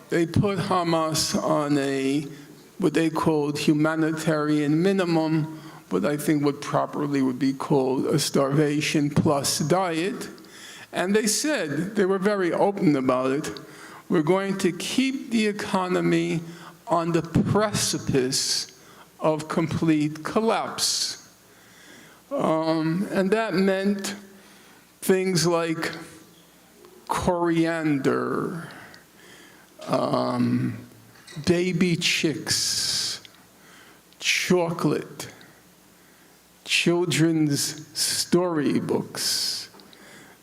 They put Hamas on what they called humanitarian minimum, but I think what properly would be called a starvation plus diet. And they said, they were very open about it, we're going to keep the economy on the precipice of complete collapse. And that meant things like coriander, baby chicks, chocolate, children's storybooks,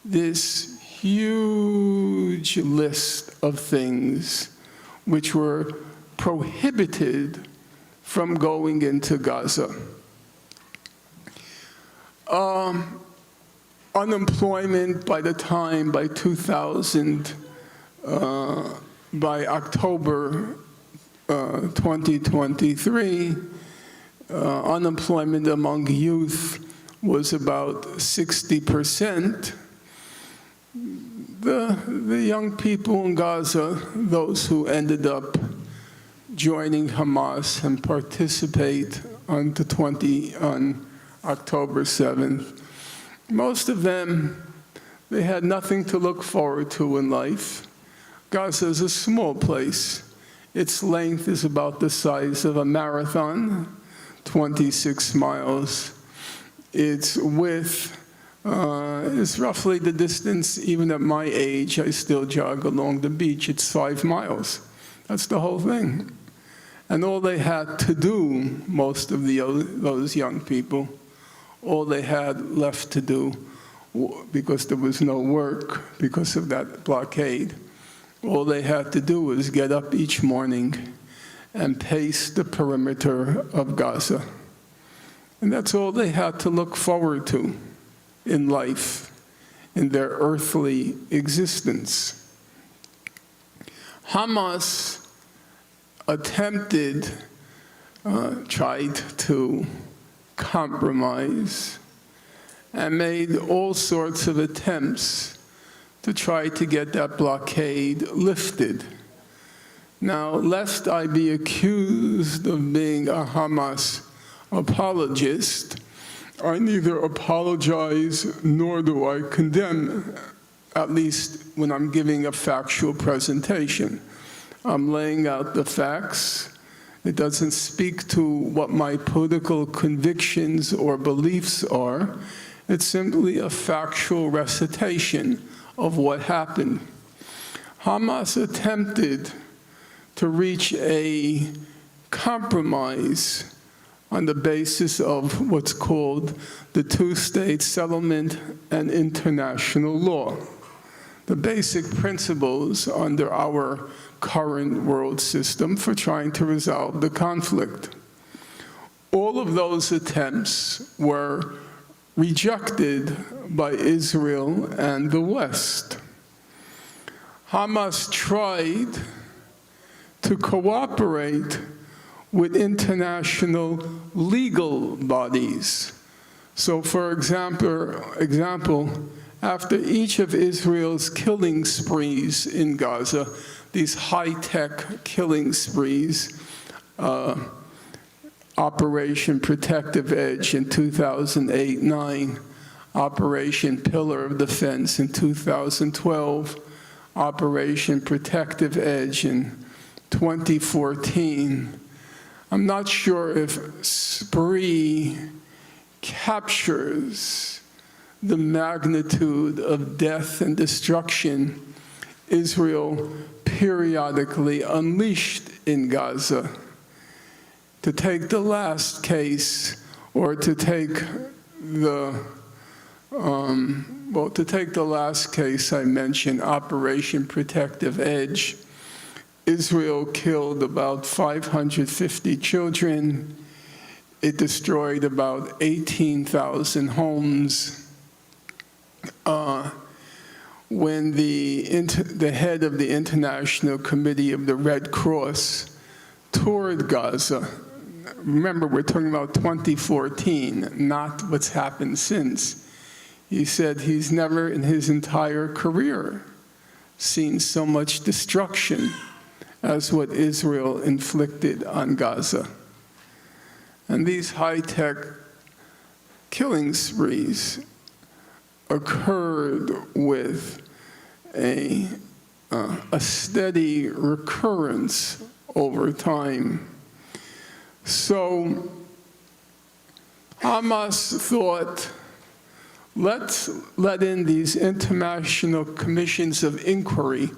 this huge list of things which were prohibited from going into Gaza. Unemployment by 2000, by October 2023, unemployment among youth was about 60%. The young people in Gaza, those who ended up joining Hamas and participate on October 7th, most of them, they had nothing to look forward to in life. Gaza is a small place. Its length is about the size of a marathon, 26 miles. Its width is roughly the distance, even at my age, I still jog along the beach. It's 5 miles. That's the whole thing. And all they had to do, most of those young people, all they had left to do, because there was no work because of that blockade, all they had to do was get up each morning and pace the perimeter of Gaza. And that's all they had to look forward to in life, in their earthly existence. Hamas tried to compromise and made all sorts of attempts to try to get that blockade lifted. Now, lest I be accused of being a Hamas apologist, I neither apologize nor do I condemn, at least when I'm giving a factual presentation. I'm laying out the facts. It doesn't speak to what my political convictions or beliefs are. It's simply a factual recitation of what happened. Hamas attempted to reach a compromise on the basis of what's called the two-state settlement and international law, the basic principles under our current world system for trying to resolve the conflict. All of those attempts were rejected by Israel and the West. Hamas tried to cooperate with international legal bodies. So, for example, after each of Israel's killing sprees in Gaza, these high-tech killing sprees, Operation Protective Edge in 2008-9, Operation Pillar of Defense in 2012, Operation Protective Edge in 2014. I'm not sure if spree captures the magnitude of death and destruction Israel periodically unleashed in Gaza. To take the last case, or to take the last case I mentioned, Operation Protective Edge, Israel killed about 550 children. It destroyed about 18,000 homes. When the head of the International Committee of the Red Cross toured Gaza, remember we're talking about 2014, not what's happened since, he said he's never in his entire career seen so much destruction as what Israel inflicted on Gaza. And these high-tech killing sprees occurred with a steady recurrence over time. So Hamas thought, let's let in these international commissions of inquiry,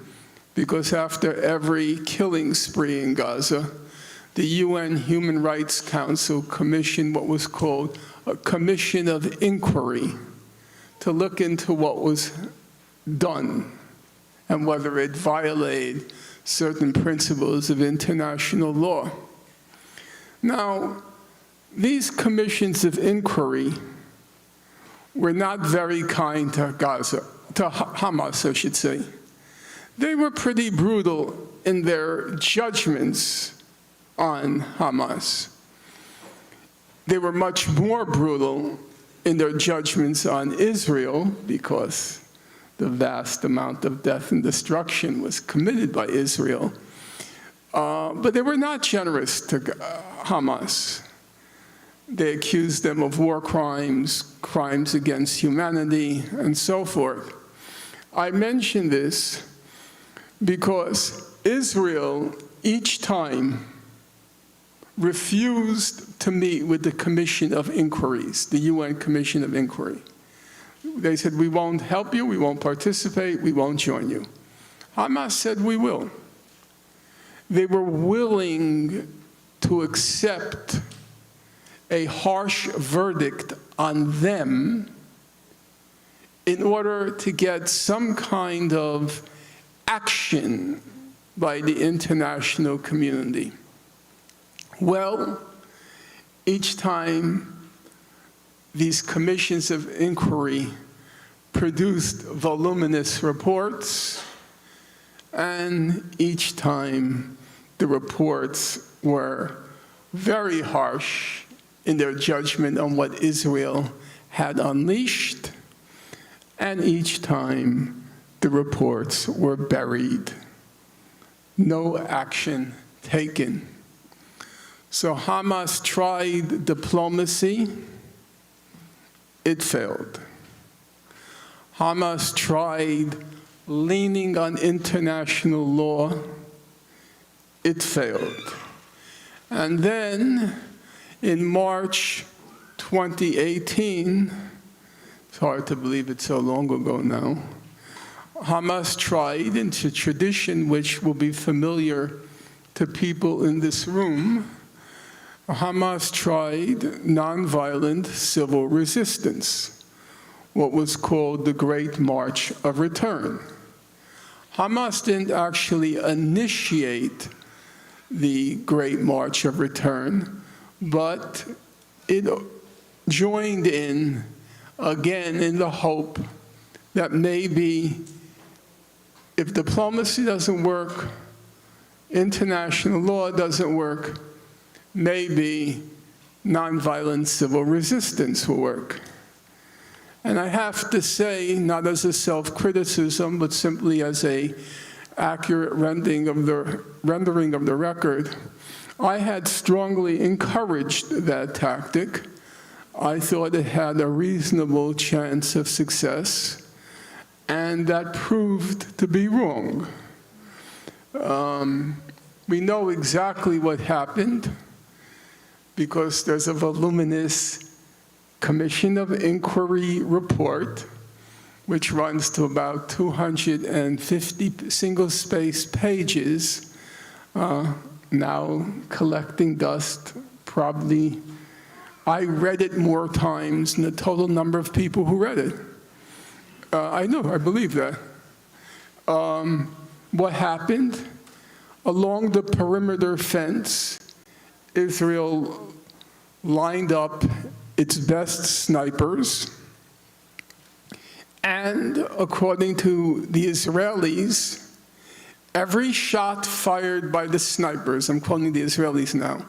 because after every killing spree in Gaza, the UN Human Rights Council commissioned what was called a commission of inquiry to look into what was done and whether it violated certain principles of international law. Now, these commissions of inquiry were not very kind to Hamas, I should say. They were pretty brutal in their judgments on Hamas. They were much more brutal in their judgments on Israel, because the vast amount of death and destruction was committed by Israel. But they were not generous to Hamas. They accused them of war crimes, crimes against humanity, and so forth. I mention this because Israel, each time, refused to meet with the Commission of Inquiries, the UN Commission of Inquiry. They said, we won't help you, we won't participate, we won't join you. Hamas said, we will. They were willing to accept a harsh verdict on them in order to get some kind of action by the international community. Well, each time these commissions of inquiry produced voluminous reports, and each time the reports were very harsh in their judgment on what Israel had unleashed, and each time the reports were buried. No action taken. So Hamas tried diplomacy. It failed. Hamas tried leaning on international law. It failed. And then in March 2018, it's hard to believe it's so long ago now, Hamas tried, into tradition which will be familiar to people in this room, Hamas tried nonviolent civil resistance, what was called the Great March of Return. Hamas didn't actually initiate the Great March of Return, but it joined in, again, in the hope that maybe if diplomacy doesn't work, international law doesn't work, maybe nonviolent civil resistance will work. And I have to say, not as a self-criticism, but simply as an accurate rendering of the record, I had strongly encouraged that tactic. I thought it had a reasonable chance of success, and that proved to be wrong. We know exactly what happened, because there's a voluminous Commission of Inquiry report, which runs to about 250 single-space pages, now collecting dust. Probably, I read it more times than the total number of people who read it. I believe that. What happened? Along the perimeter fence, Israel lined up its best snipers, and according to the Israelis, every shot fired by the snipers, I'm quoting the Israelis now,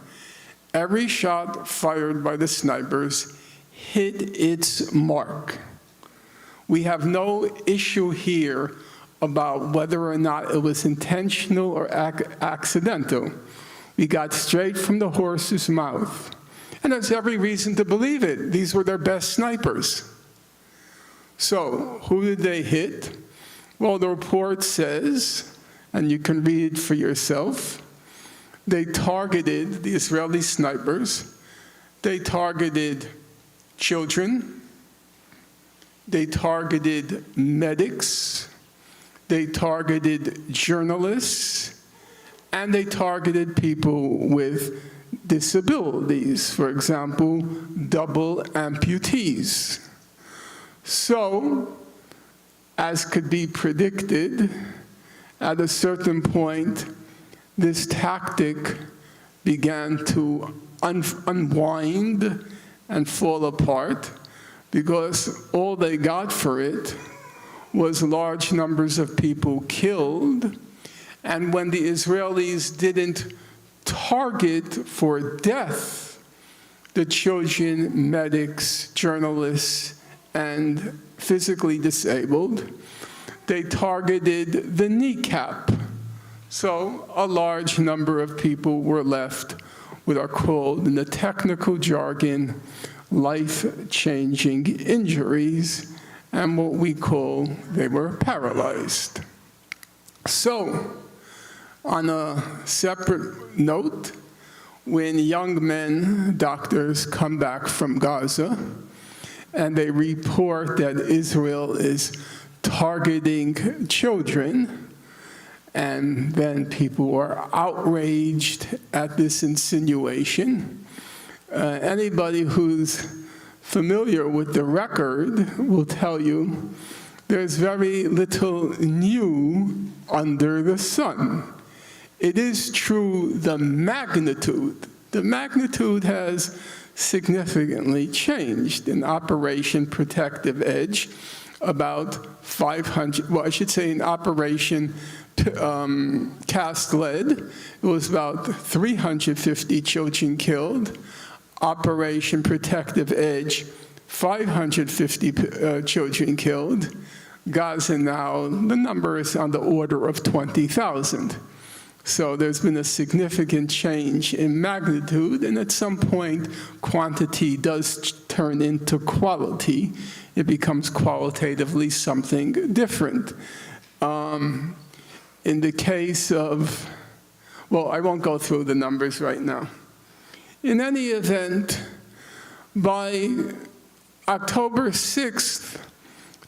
every shot fired by the snipers hit its mark. We have no issue here about whether or not it was intentional or accidental. We got straight from the horse's mouth. And there's every reason to believe it. These were their best snipers. So, who did they hit? Well, the report says, and you can read it for yourself, they targeted, the Israeli snipers, they targeted children, they targeted medics, they targeted journalists, and they targeted people with disabilities, for example, double amputees. So, as could be predicted, at a certain point, this tactic began to unwind and fall apart because all they got for it was large numbers of people killed. And when the Israelis didn't target for death the children, medics, journalists, and physically disabled, they targeted the kneecap. So a large number of people were left what are called, in the technical jargon, life-changing injuries, and what we call, they were paralyzed. So, on a separate note, when young men, doctors, come back from Gaza, and they report that Israel is targeting children, and then people are outraged at this insinuation. Anybody who's familiar with the record will tell you there's very little new under the sun. It is true the magnitude has significantly changed. In Operation Protective Edge, about 500, well, I should say in Operation Cast Lead, it was about 350 children killed. Operation Protective Edge, 550 children killed. Gaza now, the number is on the order of 20,000. So there's been a significant change in magnitude, and at some point, quantity does turn into quality. It becomes qualitatively something different. In the case of, well, I won't go through the numbers right now. In any event, by October 6th,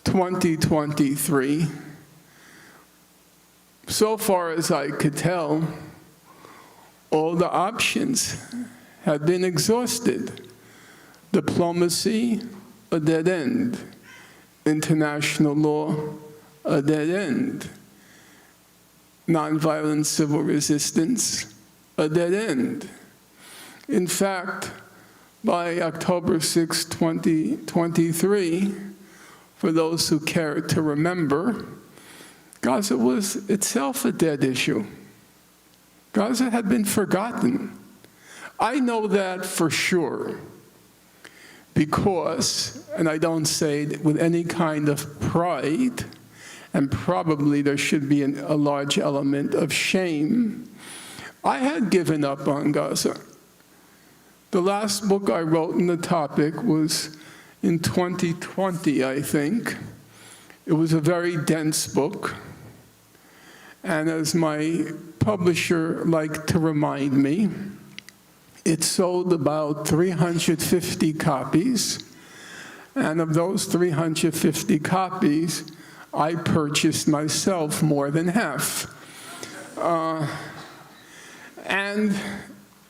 2023, so far as I could tell, all the options had been exhausted. Diplomacy, a dead end. International law, a dead end. Nonviolent civil resistance, a dead end. In fact, by October 6, 2023, for those who care to remember, Gaza was itself a dead issue. Gaza had been forgotten. I know that for sure because, and I don't say it with any kind of pride, and probably there should be a large element of shame, I had given up on Gaza. The last book I wrote on the topic was in 2020, I think. It was a very dense book. And as my publisher liked to remind me, it sold about 350 copies. And of those 350 copies, I purchased myself more than half. And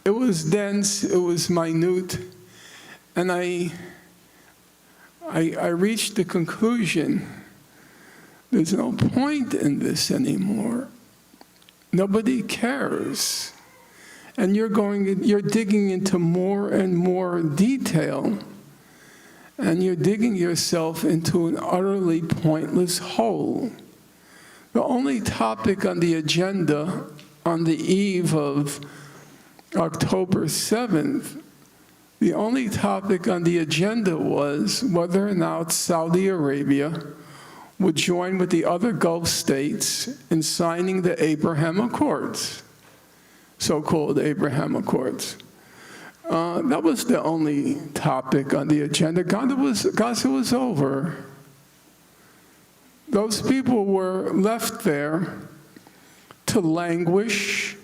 it was dense, it was minute, and I reached the conclusion, there's no point in this anymore. Nobody cares. And you're digging into more and more detail, and you're digging yourself into an utterly pointless hole. The only topic on the agenda on the eve of October 7th, the only topic on the agenda was whether or not Saudi Arabia would join with the other Gulf states in signing the Abraham Accords, so-called Abraham Accords. That was the only topic on the agenda. Gaza was over. Those people were left there to languish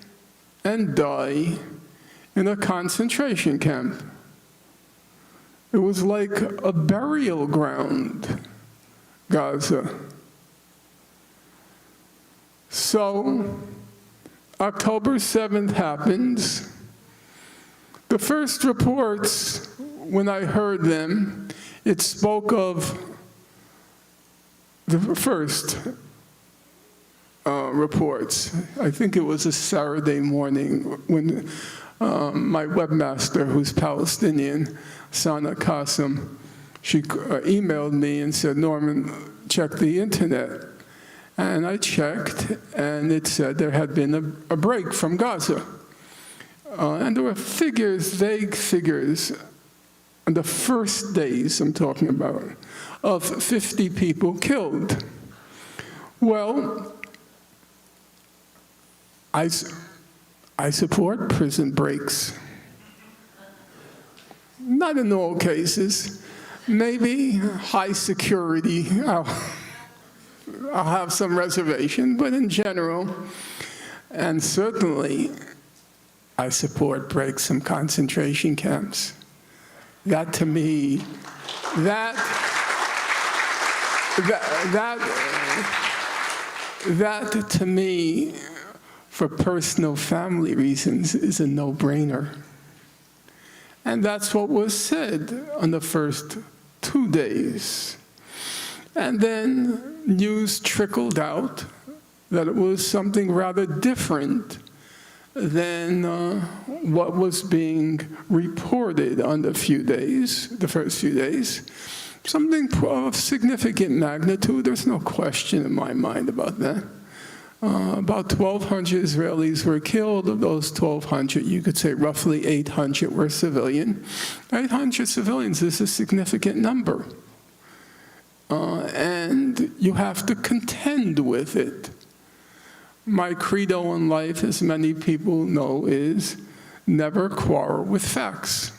and die in a concentration camp. It was like a burial ground, Gaza. So, October 7th happens. The first reports, when I heard them, it spoke of the first reports. I think it was a Saturday morning when my webmaster, who's Palestinian, Sana Qasim, she emailed me and said, Norman, check the internet. And I checked, and it said there had been a break from Gaza. And there were figures, vague figures, on the first days I'm talking about, of 50 people killed. Well, I support prison breaks. Not in all cases. Maybe high security, I'll have some reservation, but in general, and certainly, I support breaks in concentration camps. That to me, that to me, for personal family reasons, is a no-brainer. And that's what was said on the first 2 days. And then news trickled out that it was something rather different than what was being reported on the first few days. Something of significant magnitude, there's no question in my mind about that. About 1,200 Israelis were killed. Of those 1,200, you could say roughly 800 were civilian. 800 civilians is a significant number. And you have to contend with it. My credo in life, as many people know, is never quarrel with facts.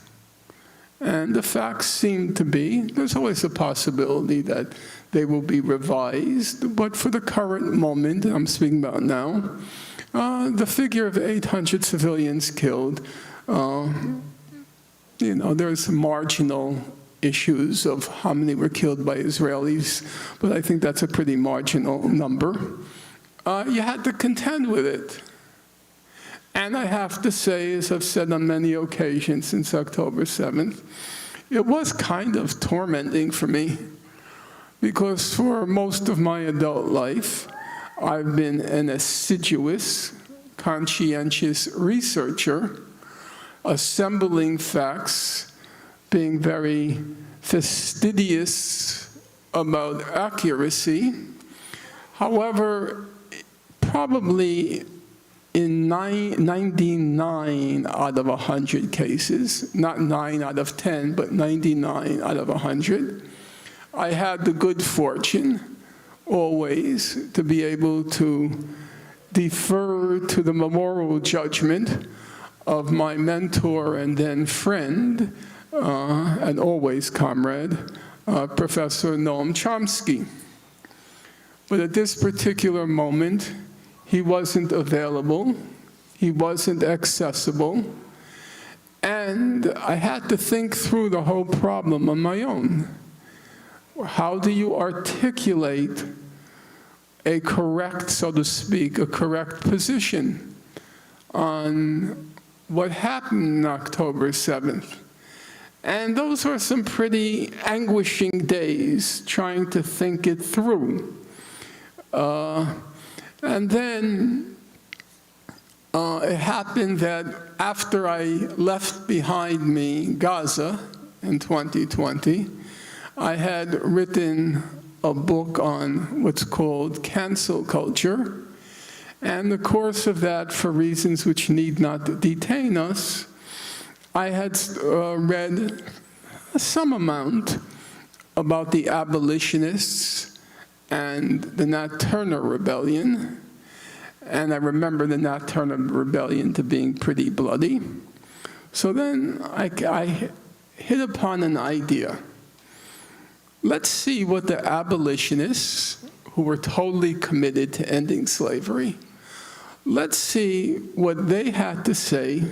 And the facts seem to be, there's always a possibility that they will be revised, but for the current moment, I'm speaking about now, the figure of 800 civilians killed, there's marginal issues of how many were killed by Israelis, but I think that's a pretty marginal number. You had to contend with it. And I have to say, as I've said on many occasions since October 7th, it was kind of tormenting for me, because for most of my adult life, I've been an assiduous, conscientious researcher, assembling facts, being very fastidious about accuracy. However, probably in 99 out of 100 cases, not 9 out of 10, but 99 out of 100, I had the good fortune always to be able to defer to the memorial judgment of my mentor and then friend, and always comrade, Professor Noam Chomsky. But at this particular moment, he wasn't available, he wasn't accessible, and I had to think through the whole problem on my own. How do you articulate a correct, so to speak, a correct position on what happened on October 7th? And those were some pretty anguishing days trying to think it through. And then it happened that after I left behind me Gaza in 2020, I had written a book on what's called cancel culture. And in the course of that, for reasons which need not detain us, I had read some amount about the abolitionists and the Nat Turner Rebellion. And I remember the Nat Turner Rebellion to being pretty bloody. So then I hit upon an idea. Let's see what the abolitionists, who were totally committed to ending slavery, let's see what they had to say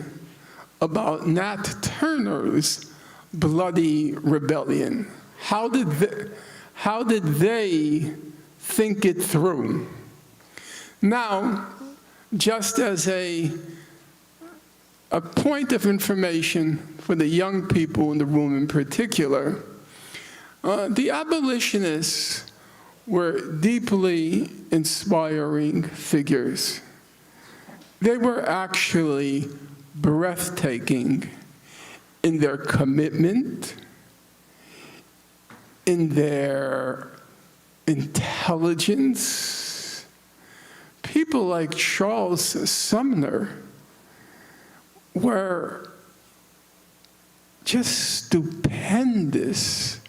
about Nat Turner's bloody rebellion. How did they think it through? Now, just as a point of information for the young people in the room in particular, the abolitionists were deeply inspiring figures. They were actually breathtaking in their commitment, in their intelligence. People like Charles Sumner were just stupendous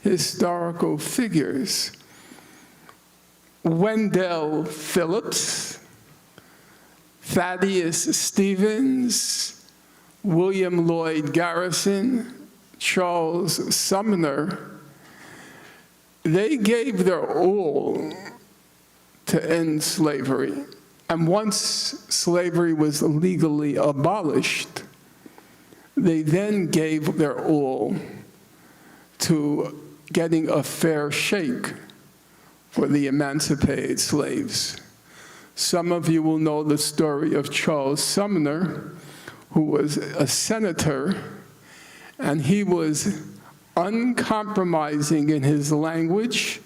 historical figures. Wendell Phillips, Thaddeus Stevens, William Lloyd Garrison, Charles Sumner, they gave their all to end slavery. And once slavery was legally abolished, they then gave their all to getting a fair shake for the emancipated slaves. Some of you will know the story of Charles Sumner, who was a senator, and he was uncompromising in his language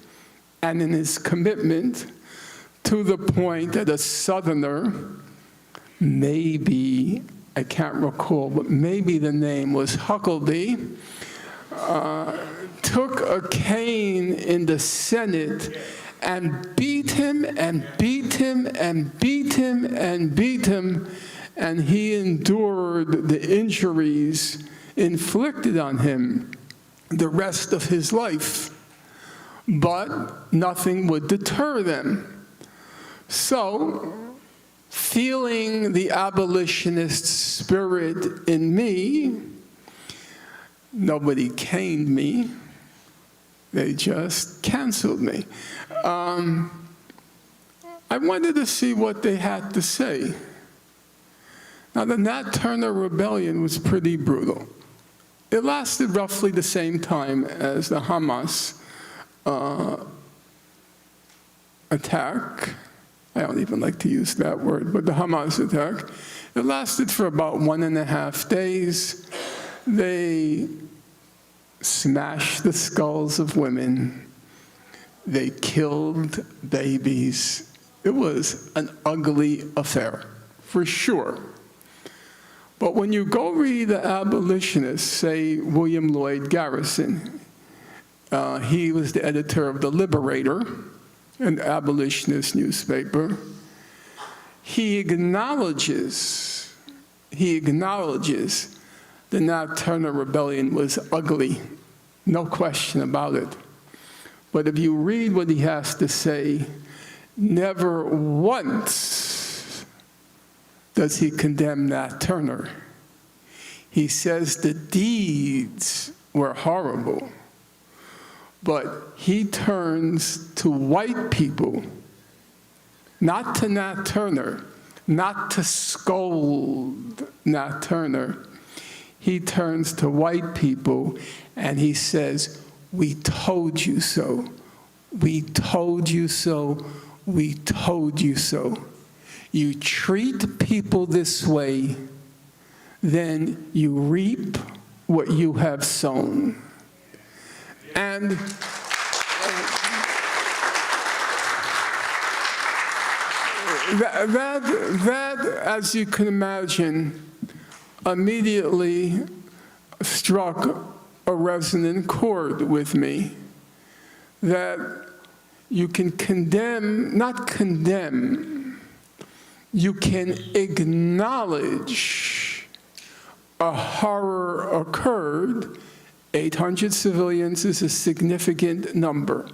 and in his commitment, to the point that a Southerner, maybe, I can't recall, but maybe the name was Huckabee, took a cane in the Senate and beat him and beat him and beat him and beat him, and he endured the injuries inflicted on him the rest of his life. But nothing would deter them. So, feeling the abolitionist spirit in me, nobody caned me. They just canceled me. I wanted to see what they had to say. Now, the Nat Turner Rebellion was pretty brutal. It lasted roughly the same time as the Hamas attack. I don't even like to use that word, but the Hamas attack. It lasted for about 1.5 days. They smashed the skulls of women. They killed babies. It was an ugly affair, for sure. But when you go read the abolitionists, say William Lloyd Garrison, he was the editor of The Liberator, an abolitionist newspaper. He acknowledges the Nat Turner Rebellion was ugly, no question about it. But if you read what he has to say, never once does he condemn Nat Turner. He says the deeds were horrible, but he turns to white people, not to Nat Turner, not to scold Nat Turner. He turns to white people and he says, "We told you so. We told you so. We told you so. You treat people this way, then you reap what you have sown." And that, as you can imagine, immediately struck a resonant chord with me, that you can not condemn, you can acknowledge a horror occurred. 800 civilians is a significant number.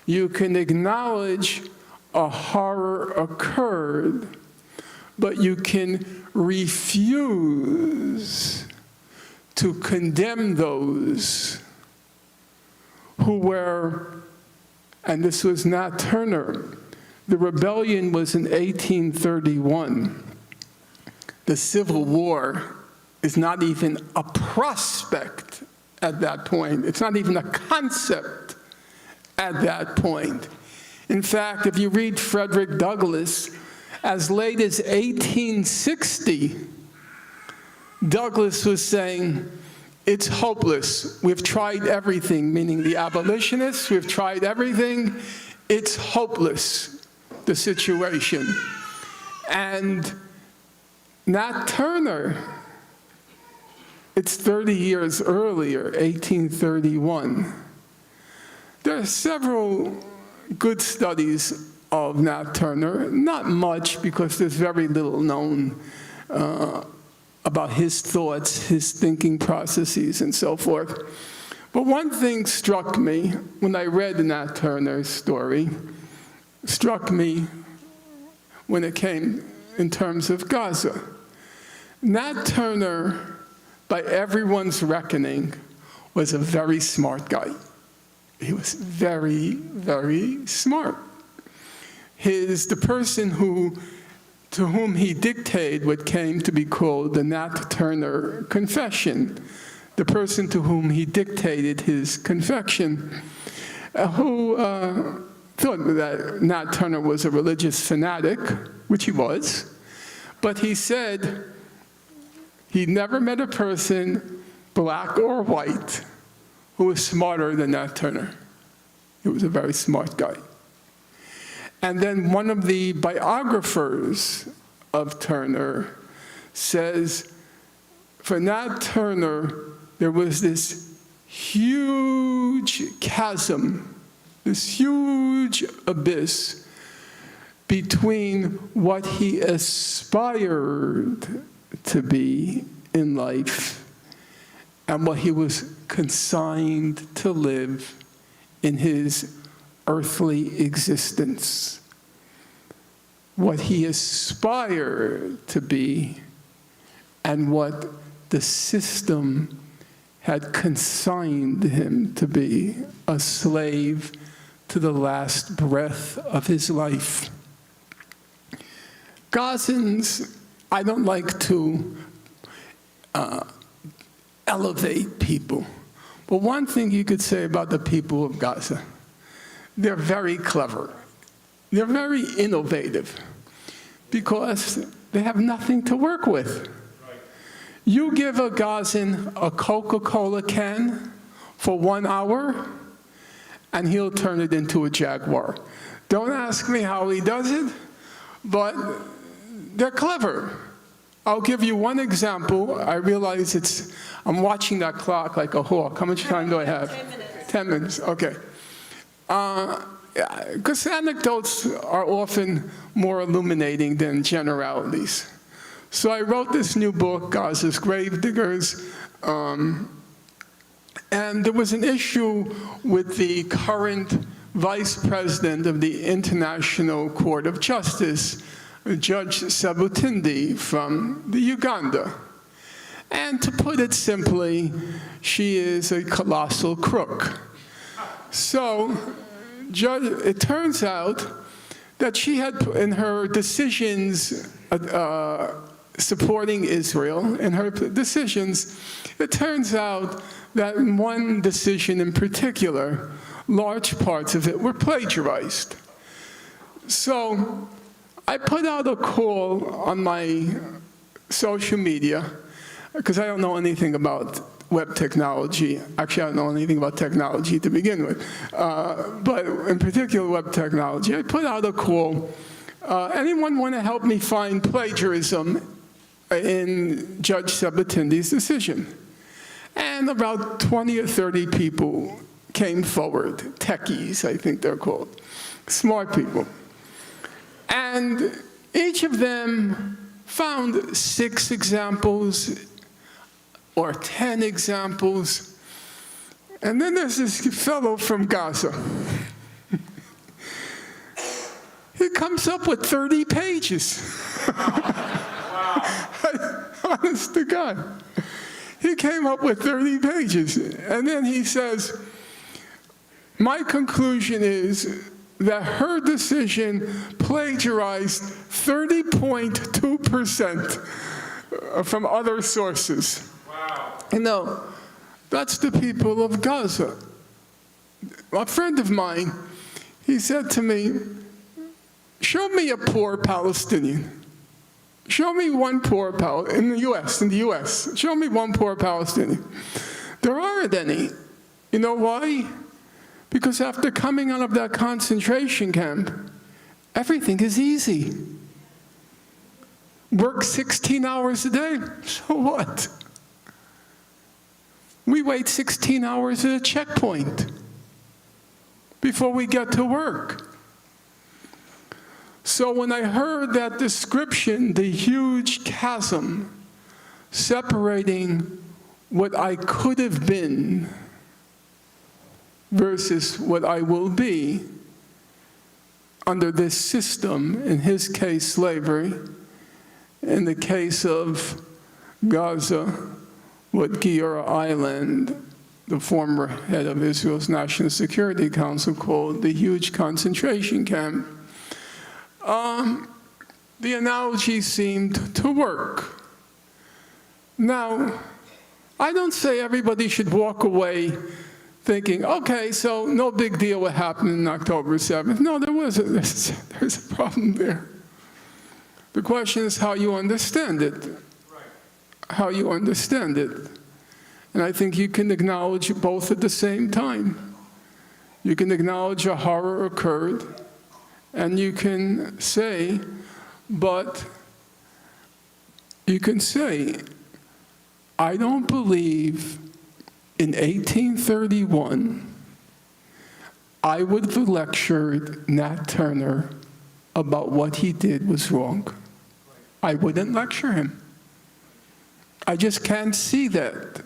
You can acknowledge a horror occurred, but you can refuse to condemn those who were, and this was Nat Turner. The rebellion was in 1831. The Civil War is not even a prospect at that point. It's not even a concept at that point. In fact, if you read Frederick Douglass, as late as 1860, Douglass was saying, it's hopeless. We've tried everything, meaning the abolitionists, we've tried everything. It's hopeless, the situation. And Nat Turner, it's 30 years earlier, 1831. There are several good studies of Nat Turner, not much because there's very little known about his thoughts, his thinking processes, and so forth. But one thing struck me when I read Nat Turner's story, struck me when it came in terms of Gaza. Nat Turner, by everyone's reckoning, was a very smart guy. He was very, very smart. The person to whom he dictated what came to be called the Nat Turner Confession, the person to whom he dictated his confession, who thought that Nat Turner was a religious fanatic, which he was, but he said he never met a person, black or white, who was smarter than Nat Turner. He was a very smart guy. And then one of the biographers of Turner says, for Nat Turner, there was this huge chasm, this huge abyss between what he aspired to be in life and what he was consigned to live in his earthly existence. What he aspired to be and what the system had consigned him to be, a slave to the last breath of his life. Gazans, I don't like to elevate people, but one thing you could say about the people of Gaza, they're very clever. They're very innovative because they have nothing to work with. You give a Gazan a Coca-Cola can for 1 hour, and he'll turn it into a Jaguar. Don't ask me how he does it, but they're clever. I'll give you one example. I realize I'm watching that clock like a hawk. How much time do I have? 10 minutes. 10 minutes, okay. Because anecdotes are often more illuminating than generalities. So I wrote this new book, Gaza's Gravediggers, and there was an issue with the current vice president of the International Court of Justice, Judge Sabutindi from Uganda. And to put it simply, she is a colossal crook. So it turns out that she had, in her decisions supporting Israel, in her decisions, it turns out that in one decision in particular, large parts of it were plagiarized. So I put out a call on my social media, because I don't know anything about web technology. Actually, I don't know anything about technology to begin with. But in particular, web technology. I put out a call. Anyone want to help me find plagiarism in Judge Sabatindi's decision? And about 20 or 30 people came forward. Techies, I think they're called. Smart people. And each of them found 6 examples or 10 examples. And then there's this fellow from Gaza. comes up with 30 pages. Honest to God. He came up with 30 pages. And then he says, my conclusion is that her decision plagiarized 30.2% from other sources. Wow. You know, that's the people of Gaza. A friend of mine, he said to me, show me a poor Palestinian. Show me one poor Palestinian, in the US, show me one poor Palestinian. There aren't any. You know why? Because after coming out of that concentration camp, everything is easy. Work 16 hours a day, so what? We wait 16 hours at a checkpoint before we get to work. So when I heard that description, the huge chasm separating what I could have been versus what I will be under this system, in his case, slavery, in the case of Gaza, what Giora Eiland, the former head of Israel's National Security Council, called the huge concentration camp, the analogy seemed to work. Now, I don't say everybody should walk away thinking, okay, so no big deal what happened on October 7th. No, there's a problem there. The question is how you understand it. How you understand it. And I think you can acknowledge both at the same time. You can acknowledge a horror occurred, and you can say, but you can say, I don't believe in 1831 I would have lectured Nat Turner about what he did was wrong. I wouldn't lecture him. I just can't see that.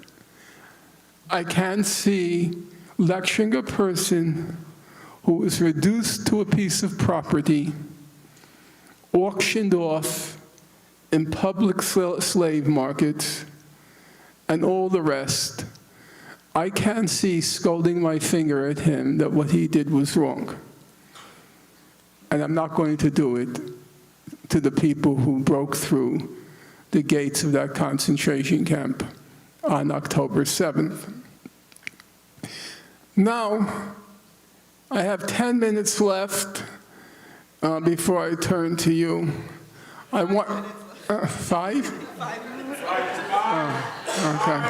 I can't see lecturing a person who was reduced to a piece of property, auctioned off in public slave markets, and all the rest. I can't see scolding my finger at him that what he did was wrong. And I'm not going to do it to the people who broke through the gates of that concentration camp on October 7th. Now, I have 10 minutes left before I turn to you. I want 5? 5 minutes. Okay.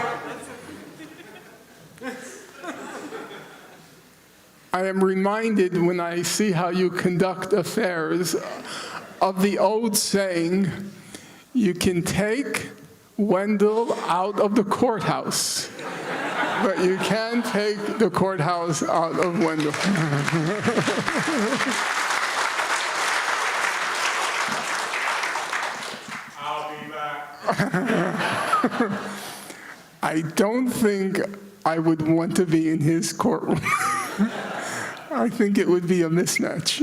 I am reminded when I see how you conduct affairs of the old saying, you can take Wendell out of the courthouse, but you can't take the courthouse out of Wendell. I'll be back. I don't think I would want to be in his courtroom. I think it would be a mismatch.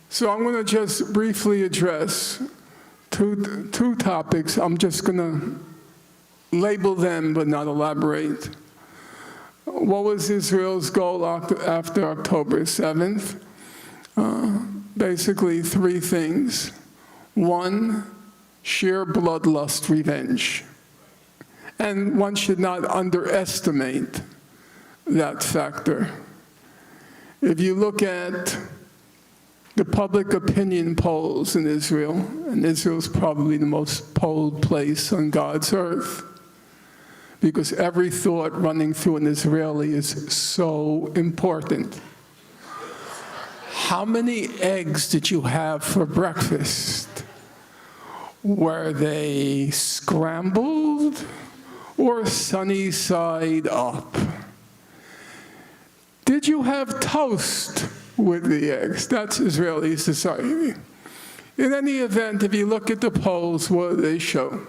So I'm going to just briefly address two topics. I'm just going to label them but not elaborate. What was Israel's goal after October 7th? Basically 3 things. 1, sheer bloodlust revenge. And one should not underestimate that factor. If you look at the public opinion polls in Israel, and Israel's probably the most polled place on God's earth, because every thought running through an Israeli is so important. How many eggs did you have for breakfast? Were they scrambled or sunny side up? Did you have toast with the eggs? That's Israeli society. In any event, if you look at the polls, what do they show?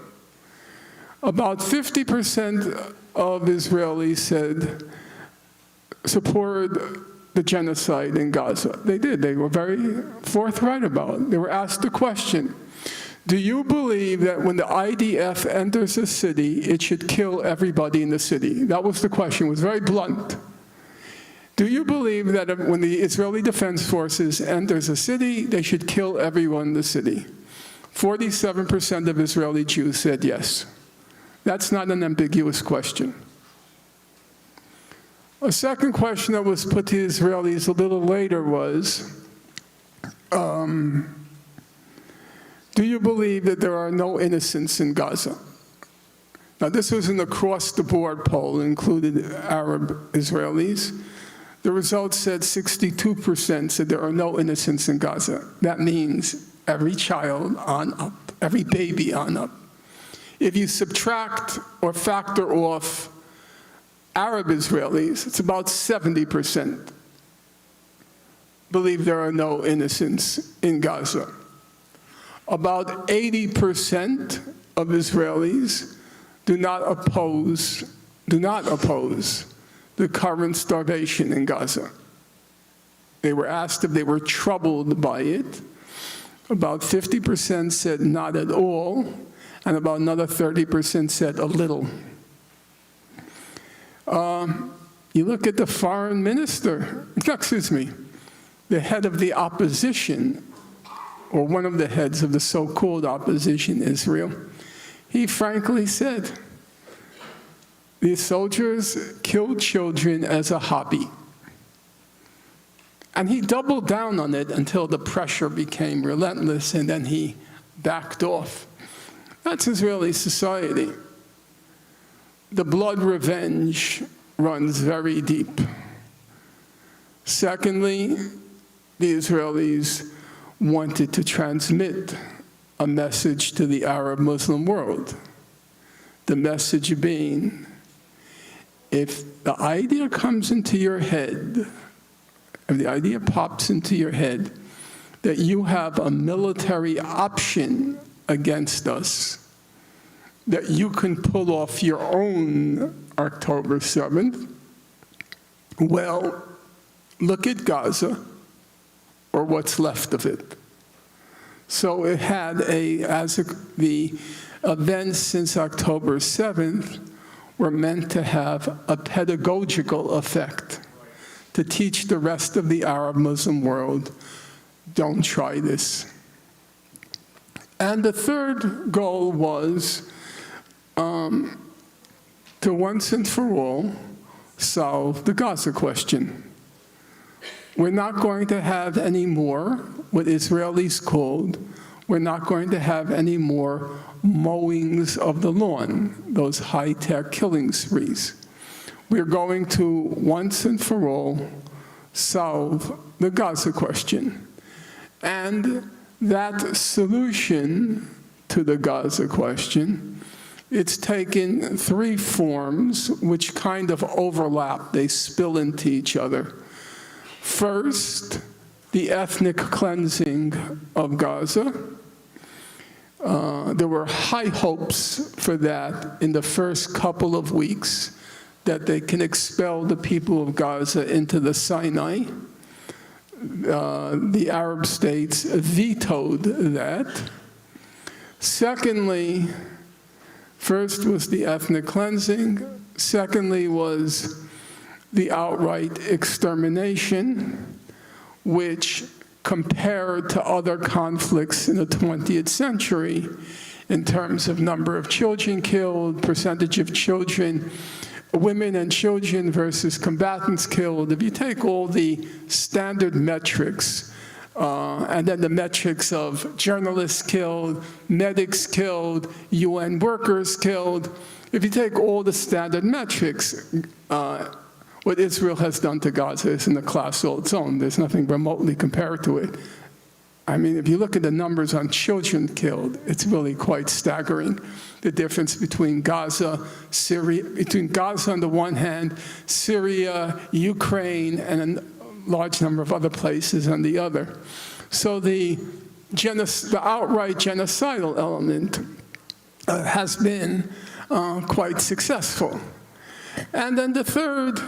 About 50% of Israelis said supported the genocide in Gaza. They did. They were very forthright about it. They were asked the question, do you believe that when the IDF enters a city, it should kill everybody in the city? That was the question. It was very blunt. Do you believe that when the Israeli Defense Forces enters a city, they should kill everyone in the city? 47% of Israeli Jews said yes. That's not an ambiguous question. A second question that was put to the Israelis a little later was, do you believe that there are no innocents in Gaza? Now, this was an across-the-board poll, included Arab Israelis. The results said 62% said there are no innocents in Gaza. That means every child on up, every baby on up. If you subtract or factor off Arab Israelis, it's about 70% believe there are no innocents in Gaza. About 80% of Israelis do not oppose the current starvation in Gaza. They were asked if they were troubled by it. About 50% said not at all, and about another 30% said a little. You look at the foreign minister, the head of the opposition, or one of the heads of the so-called opposition, Israel. He frankly said, these soldiers killed children as a hobby. And he doubled down on it until the pressure became relentless, and then he backed off. That's Israeli society. The blood revenge runs very deep. Secondly, the Israelis wanted to transmit a message to the Arab Muslim world. The message being, if the idea comes into your head, if the idea pops into your head that you have a military option against us, that you can pull off your own October 7th, well, look at Gaza, or what's left of it. So it had the events since October 7th were meant to have a pedagogical effect, to teach the rest of the Arab Muslim world, don't try this. And the third goal was to once and for all solve the Gaza question. We're not going to have any more, what Israelis called, we're not going to have any more mowings of the lawn, those high-tech killing sprees. We're going to, once and for all, solve the Gaza question. And that solution to the Gaza question, it's taken three forms which kind of overlap, they spill into each other. First, the ethnic cleansing of Gaza. There were high hopes for that in the first couple of weeks, that they can expel the people of Gaza into the Sinai. The Arab states vetoed that. Secondly, first was the ethnic cleansing. Secondly was the outright extermination, which compared to other conflicts in the 20th century in terms of number of children killed, percentage of children, women and children versus combatants killed, if you take all the standard metrics, and then the metrics of journalists killed, medics killed, UN workers killed, if you take all the standard metrics, what Israel has done to Gaza is in a class all its own. There's nothing remotely compared to it. I mean, if you look at the numbers on children killed, it's really quite staggering. The difference between Gaza, Syria, between Gaza on the one hand, Syria, Ukraine, and a large number of other places on the other. So the outright genocidal element has been quite successful. And then the third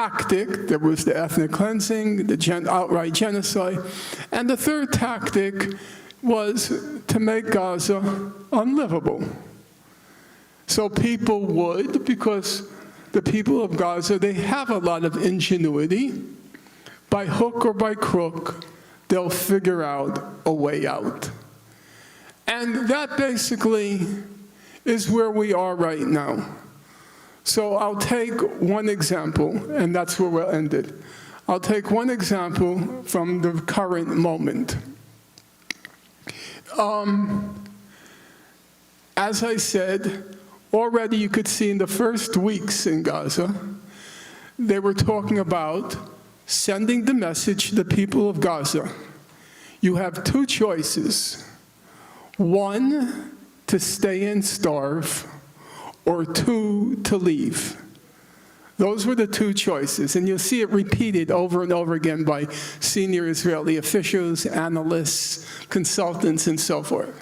tactic. There was the ethnic cleansing, the outright genocide. And the third tactic was to make Gaza unlivable. So people would, because the people of Gaza, they have a lot of ingenuity. By hook or by crook, they'll figure out a way out. And that basically is where we are right now. So I'll take one example, and that's where we'll end it. I'll take one example from the current moment. As I said, already you could see in the first weeks in Gaza, they were talking about sending the message to the people of Gaza. You have two choices. One, to stay and starve, or two, to leave. Those were the two choices, and you'll see it repeated over and over again by senior Israeli officials, analysts, consultants, and so forth.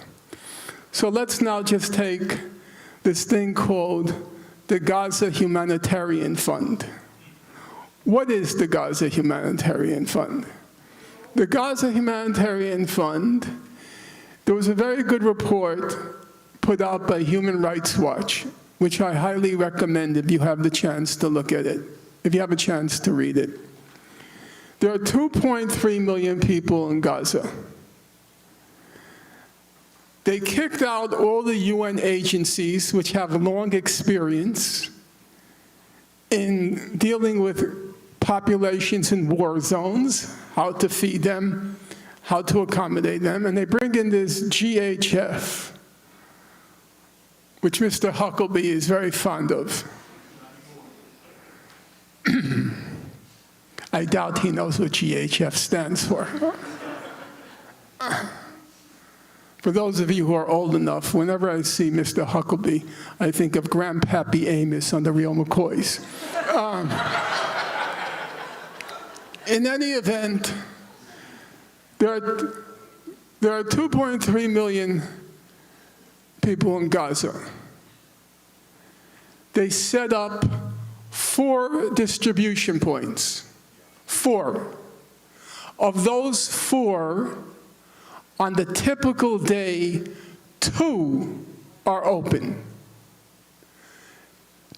So let's now just take this thing called the Gaza Humanitarian Fund. What is the Gaza Humanitarian Fund? The Gaza Humanitarian Fund, there was a very good report put out by Human Rights Watch, which I highly recommend if you have the chance to look at it, if you have a chance to read it. There are 2.3 million people in Gaza. They kicked out all the UN agencies which have long experience in dealing with populations in war zones, how to feed them, how to accommodate them, and they bring in this GHF, which Mr. Huckabee is very fond of. I doubt he knows what GHF stands for. For those of you who are old enough, whenever I see Mr. Huckabee, I think of Grandpappy Amos on the Real McCoys. In any event, there are 2.3 million people in Gaza. They set up 4 distribution points. 4. Of those 4, on the typical day, 2 are open.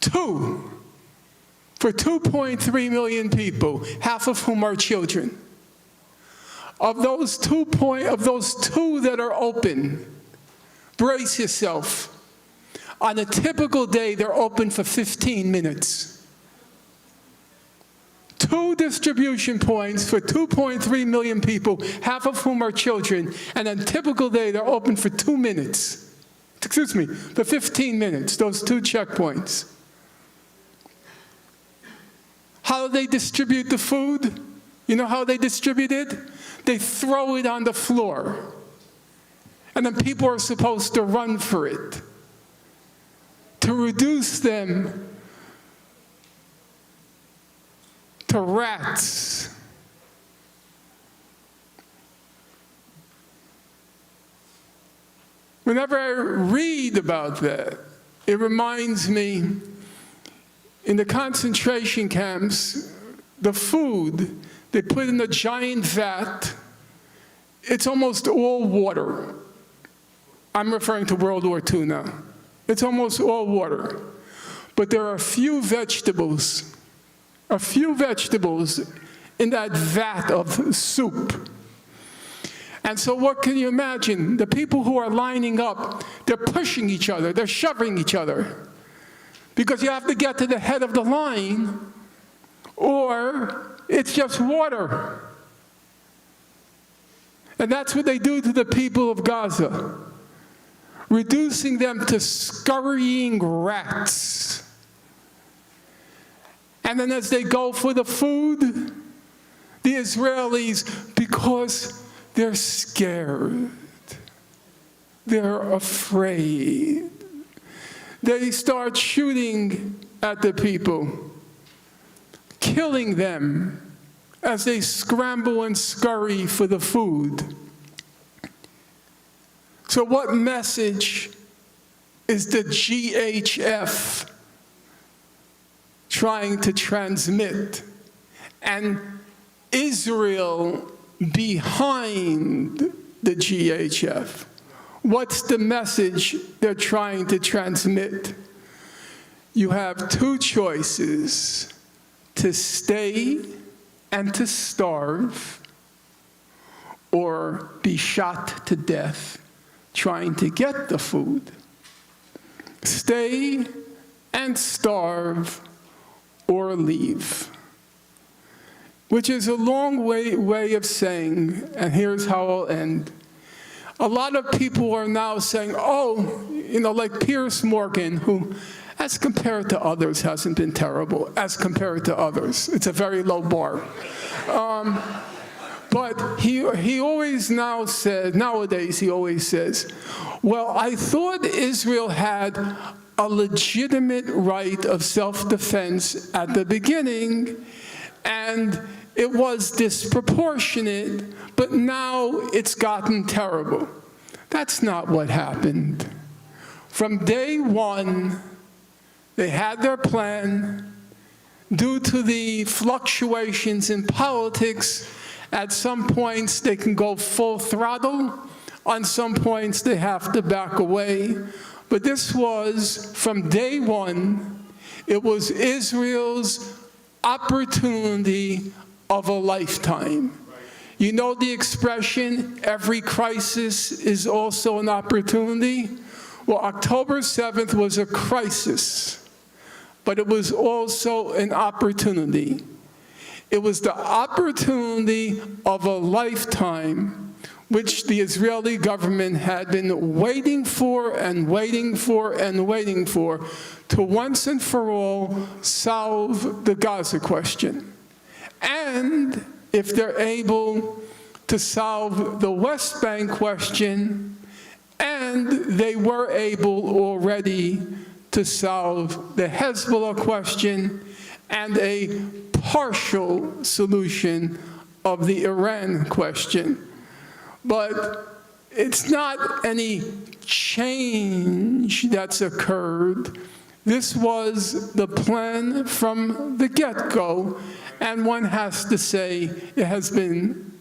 2 for 2.3 million people, half of whom are children. Of those 2 that are open, brace yourself. On a typical day, they're open for 15 minutes. 2 distribution points for 2.3 million people, half of whom are children, and on a typical day, they're open for 2 minutes. Excuse me, for 15 minutes, those 2 checkpoints. How do they distribute the food? You know how they distribute it? They throw it on the floor. And then people are supposed to run for it, to reduce them to rats. Whenever I read about that, it reminds me, in the concentration camps, the food they put in a giant vat, it's almost all water. I'm referring to World War II now. It's almost all water. But there are a few vegetables in that vat of soup. And so what can you imagine? The people who are lining up, they're pushing each other, they're shoving each other. Because you have to get to the head of the line, or it's just water. And that's what they do to the people of Gaza, reducing them to scurrying rats. And then as they go for the food, the Israelis, because they're scared, they're afraid, they start shooting at the people, killing them as they scramble and scurry for the food. So what message is the GHF trying to transmit and Israel behind the GHF. What's the message they're trying to transmit? You have two choices: to stay and to starve, or be shot to death trying to get the food. Stay and starve or leave. Which is a long way of saying, and here's how I'll end. A lot of people are now saying, oh, like Piers Morgan, who, as compared to others, hasn't been terrible, as compared to others. It's a very low bar. But he always nowadays he always says, well, I thought Israel had a legitimate right of self-defense at the beginning, and it was disproportionate, but now it's gotten terrible. That's not what happened. From day one, they had their plan. Due to the fluctuations in politics, at some points they can go full throttle. On some points they have to back away. But this was, from day one, it was Israel's opportunity of a lifetime. You know the expression, every crisis is also an opportunity? Well, October 7th was a crisis, but it was also an opportunity. It was the opportunity of a lifetime, which the Israeli government had been waiting for and waiting for and waiting for, to once and for all solve the Gaza question. And if they're able to solve the West Bank question, and they were able already to solve the Hezbollah question and a partial solution of the Iran question. But it's not any change that's occurred. This was the plan from the get-go, and one has to say it has been,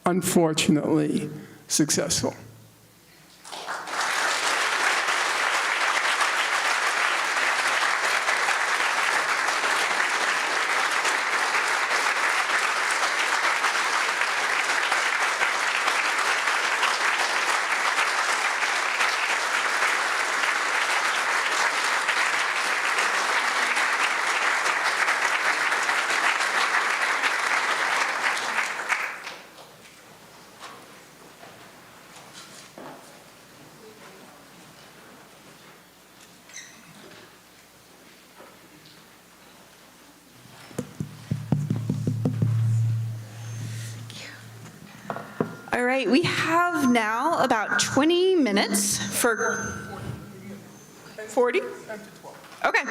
unfortunately, successful. All right, we have now about 20 minutes for 40? Okay.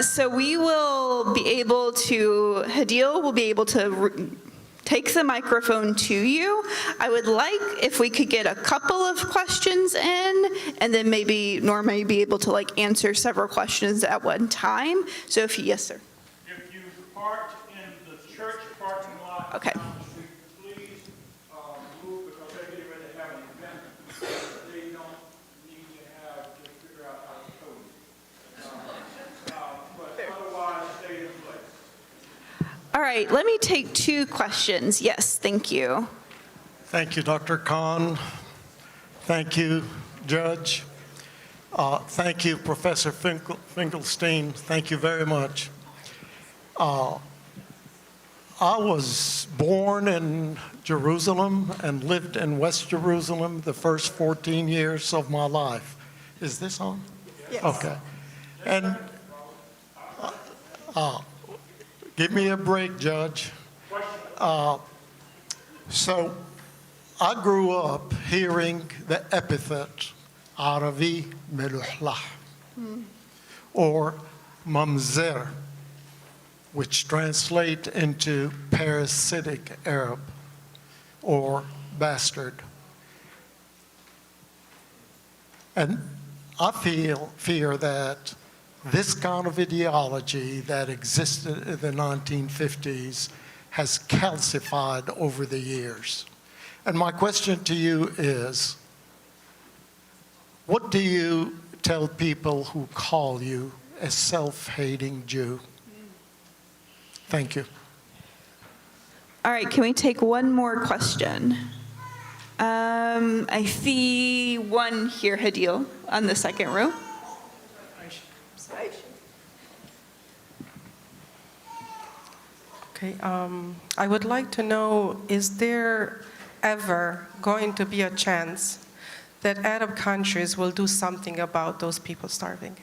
So we will be able to, Hadil will be able to take the microphone to you. I would like if we could get a couple of questions in, and then maybe Norma may be able to answer several questions at one time. So if you, yes, sir. If you parked in the church parking lot, Okay. down the street, please move, because they're getting ready to have an event. They don't need to figure out how to code it. But otherwise, stay in place. All right, let me take two questions. Yes, thank you. Thank you, Dr. Khan. Thank you, Judge. Thank you, Professor Finkelstein. Thank you very much. I was born in Jerusalem and lived in West Jerusalem the first 14 years of my life. Is this on? Yes. Okay. And give me a break, Judge. So I grew up hearing the epithet Aravi Meluhlah, or Mamzer, which translate into parasitic Arab or bastard. And I fear that this kind of ideology that existed in the 1950s has calcified over the years. And my question to you is, what do you tell people who call you a self-hating Jew? Thank you. All right, can we take one more question? I see one here, Hadil, on the second row. Okay, I would like to know, is there ever going to be a chance that Arab countries will do something about those people starving?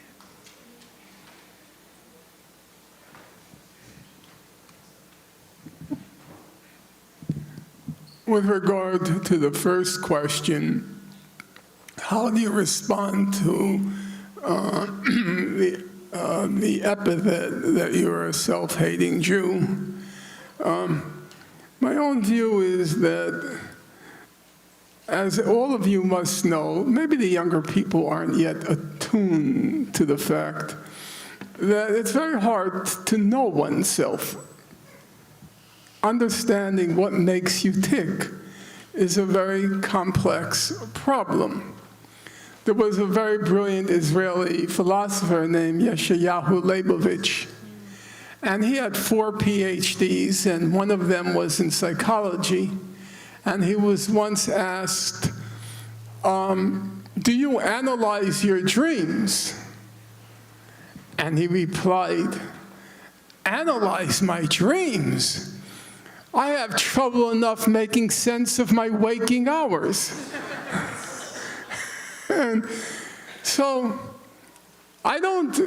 With regard to the first question, how do you respond to the epithet that you're a self-hating Jew? My own view is that, as all of you must know, maybe the younger people aren't yet attuned to the fact that it's very hard to know oneself. Understanding what makes you tick is a very complex problem. There was a very brilliant Israeli philosopher named Yeshayahu Leibovich, and he had 4 PhDs, and one of them was in psychology. And he was once asked, do you analyze your dreams? And he replied, analyze my dreams? I have trouble enough making sense of my waking hours. And so I don't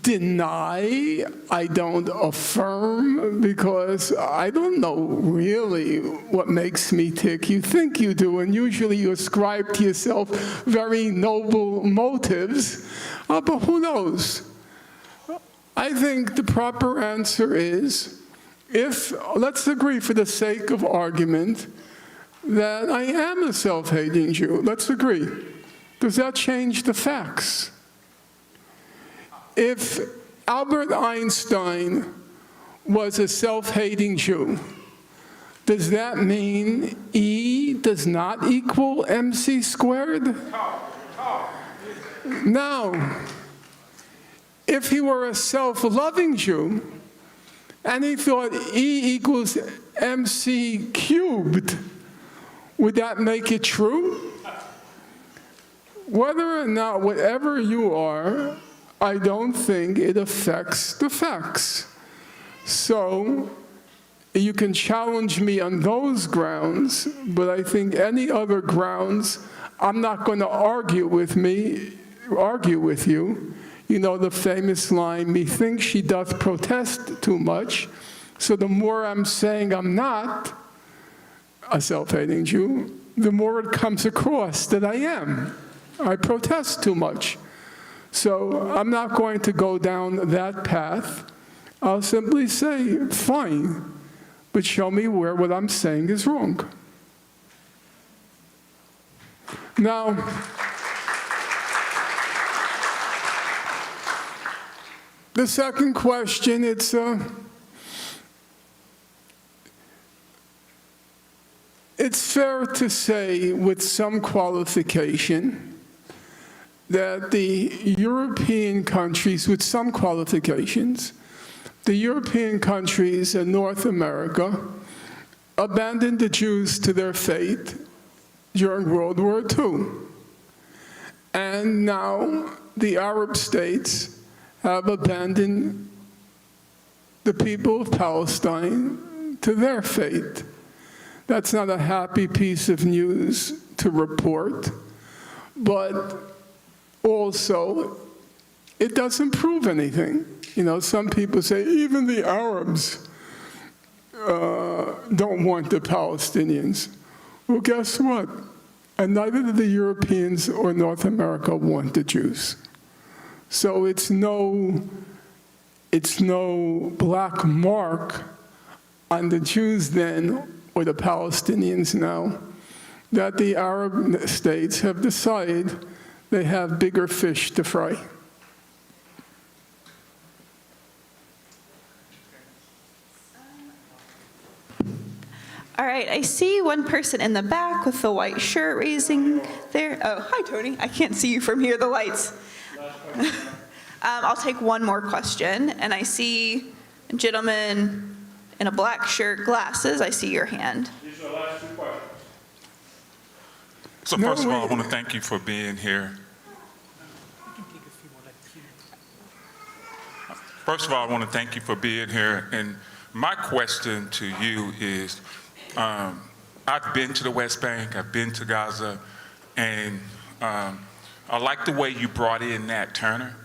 deny, I don't affirm, because I don't know really what makes me tick. You think you do, and usually you ascribe to yourself very noble motives, but who knows? I think the proper answer is, let's agree for the sake of argument that I am a self-hating Jew. Let's agree. Does that change the facts? If Albert Einstein was a self-hating Jew, does that mean E does not equal MC squared? Now, if he were a self-loving Jew, and he thought E equals MC cubed, would that make it true? Whether or not, whatever you are, I don't think it affects the facts. So you can challenge me on those grounds, but I think any other grounds, I'm not going to argue with you. You know the famous line, methinks she doth protest too much. So the more I'm saying I'm not a self-hating Jew, the more it comes across that I am. I protest too much. So I'm not going to go down that path. I'll simply say, fine, but show me where what I'm saying is wrong. Now, the second question, it's fair to say with some qualification that the European countries, with some qualifications, the European countries in North America abandoned the Jews to their fate during World War II. And now the Arab states have abandoned the people of Palestine to their fate. That's not a happy piece of news to report, but also, it doesn't prove anything. You know, some people say even the Arabs don't want the Palestinians. Well, guess what? And neither do the Europeans or North America want the Jews. So it's no black mark on the Jews then, or the Palestinians now, that the Arab states have decided they have bigger fish to fry. right, I see one person in the back with the white shirt raising there. Oh, hi, Tony. I can't see you from here, the lights. I'll take one more question, and I see a gentleman in a black shirt, glasses. I see your hand. These are the last 2 questions. So first of all, I want to thank you for being here. First of all, I want to thank you for being here. And my question to you is, I've been to the West Bank, I've been to Gaza, and I like the way you brought in Nat Turner.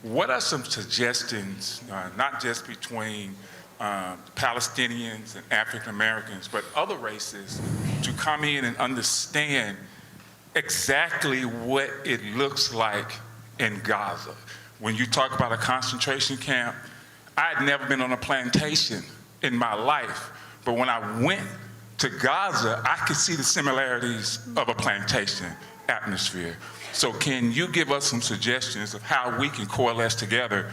What are some suggestions, not just between Palestinians and African Americans, but other races, to come in and understand exactly what it looks like in Gaza? When you talk about a concentration camp, I had never been on a plantation in my life, but when I went to Gaza, I could see the similarities of a plantation atmosphere. So can you give us some suggestions of how we can coalesce together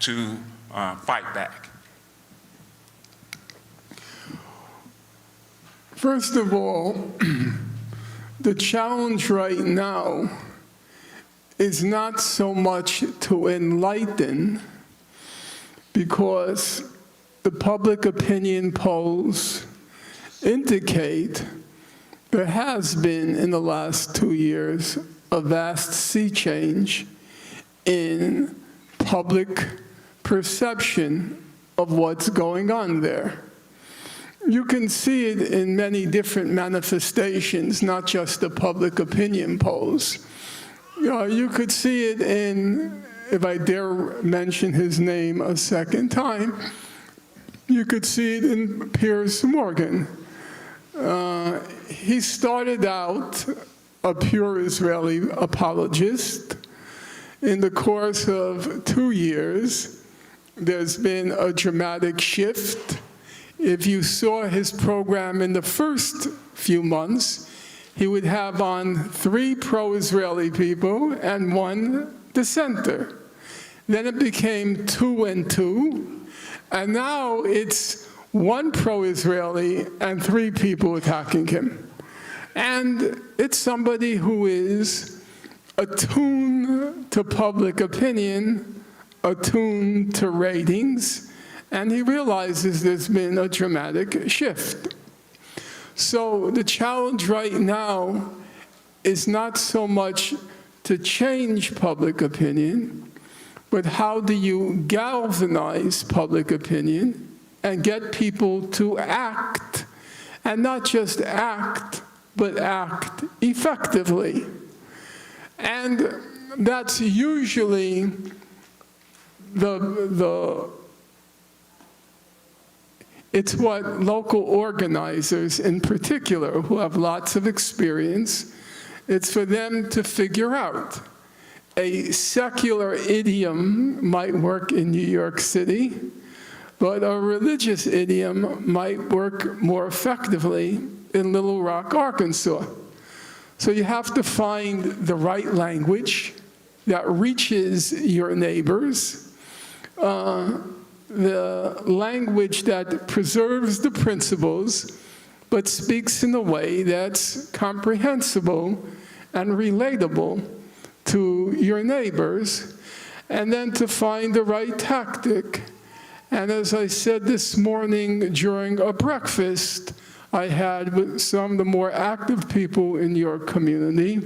to fight back? First of all, the challenge right now is not so much to enlighten, because the public opinion polls indicate there has been, in the last 2 years, a vast sea change in public perception of what's going on there. You can see it in many different manifestations, not just the public opinion polls. You could see it in, if I dare mention his name a second time, you could see it in Piers Morgan. He started out a pure Israeli apologist. In the course of 2 years, there's been a dramatic shift. If you saw his program in the first few months, he would have on 3 pro-Israeli people and 1 dissenter. Then it became 2 and 2, and now it's 1 pro-Israeli and 3 people attacking him. And it's somebody who is attuned to public opinion, attuned to ratings, and he realizes there's been a dramatic shift. So the challenge right now is not so much to change public opinion, but how do you galvanize public opinion and get people to act, and not just act, but act effectively. And that's usually it's what local organizers in particular, who have lots of experience, it's for them to figure out. A secular idiom might work in New York City, but a religious idiom might work more effectively in Little Rock, Arkansas. So you have to find the right language that reaches your neighbors, the language that preserves the principles, but speaks in a way that's comprehensible and relatable to your neighbors, and then to find the right tactic. And as I said this morning during a breakfast I had with some of the more active people in your community,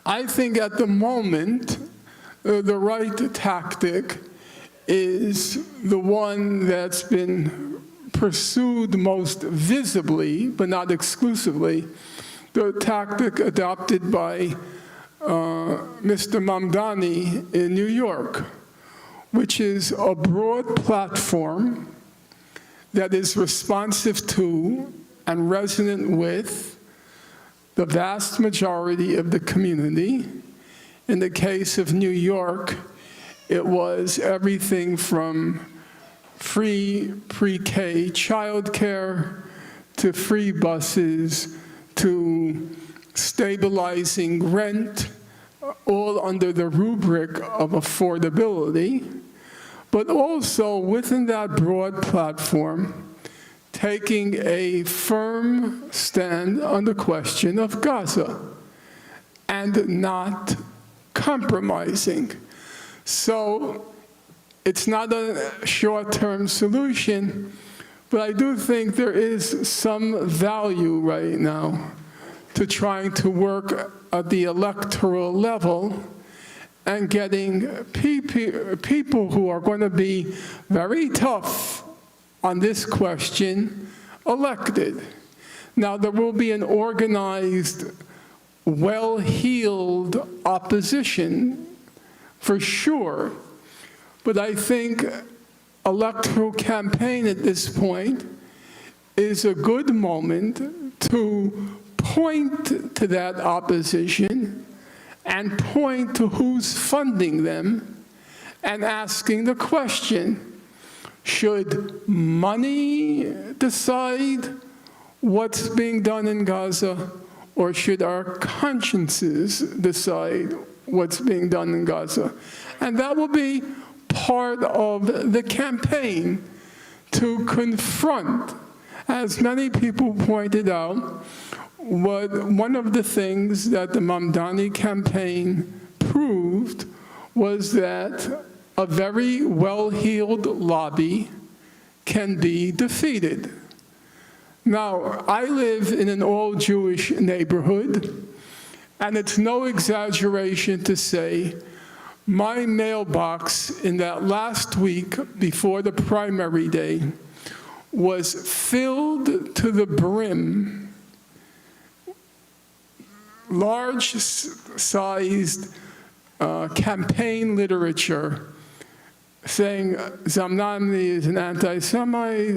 I think at the moment the right tactic is the one that's been pursued most visibly, but not exclusively, the tactic adopted by Mr. Mamdani in New York, which is a broad platform that is responsive to and resonant with the vast majority of the community. In the case of New York, it was everything from free pre-K childcare to free buses to stabilizing rent, all under the rubric of affordability, but also within that broad platform, taking a firm stand on the question of Gaza and not compromising. So it's not a short-term solution, but I do think there is some value right now to trying to work at the electoral level and getting people who are going to be very tough on this question elected. Now, there will be an organized, well-heeled opposition, for sure, but I think electoral campaign at this point is a good moment to point to that opposition and point to who's funding them and asking the question, should money decide what's being done in Gaza, or should our consciences decide what's being done in Gaza? And that will be part of the campaign to confront, as many people pointed out, one of the things that the Mamdani campaign proved was that a very well-heeled lobby can be defeated. Now, I live in an all-Jewish neighborhood, and it's no exaggeration to say my mailbox in that last week before the primary day was filled to the brim, large-sized campaign literature saying Zamnani is an anti-Semite,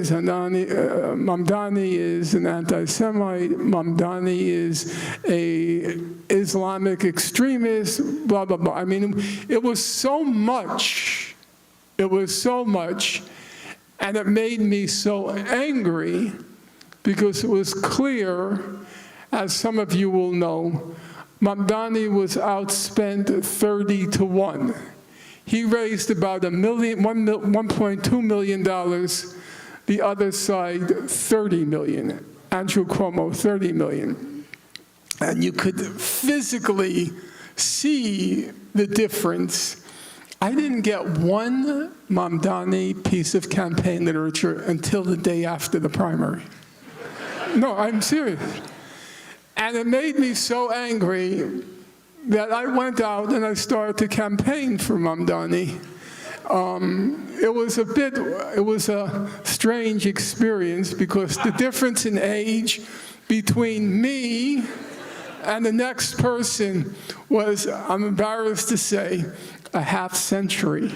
Mamdani is an anti-Semite, Mamdani is an Islamic extremist, blah, blah, blah. I mean, it was so much, and it made me so angry because it was clear, as some of you will know, Mamdani was outspent 30-1. He raised about $1.2 million, the other side $30 million, Andrew Cuomo $30 million. And you could physically see the difference. I didn't get one Mamdani piece of campaign literature until the day after the primary. No, I'm serious. And it made me so angry that I went out and I started to campaign for Mamdani. It was a strange experience because the difference in age between me and the next person was, I'm embarrassed to say, a half century.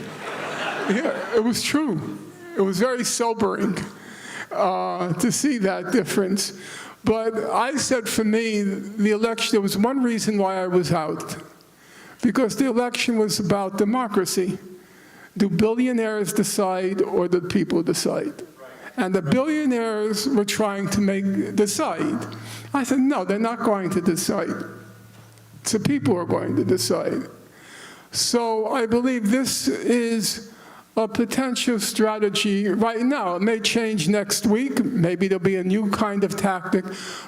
Yeah, it was true. It was very sobering to see that difference. But I said for me, the election, there was one reason why I was out, because the election was about democracy. Do billionaires decide or do people decide? And the billionaires were trying to decide. I said, no, they're not going to decide. It's the people who are going to decide. So I believe this is a potential strategy right now. It may change next week. Maybe there'll be a new kind of tactic.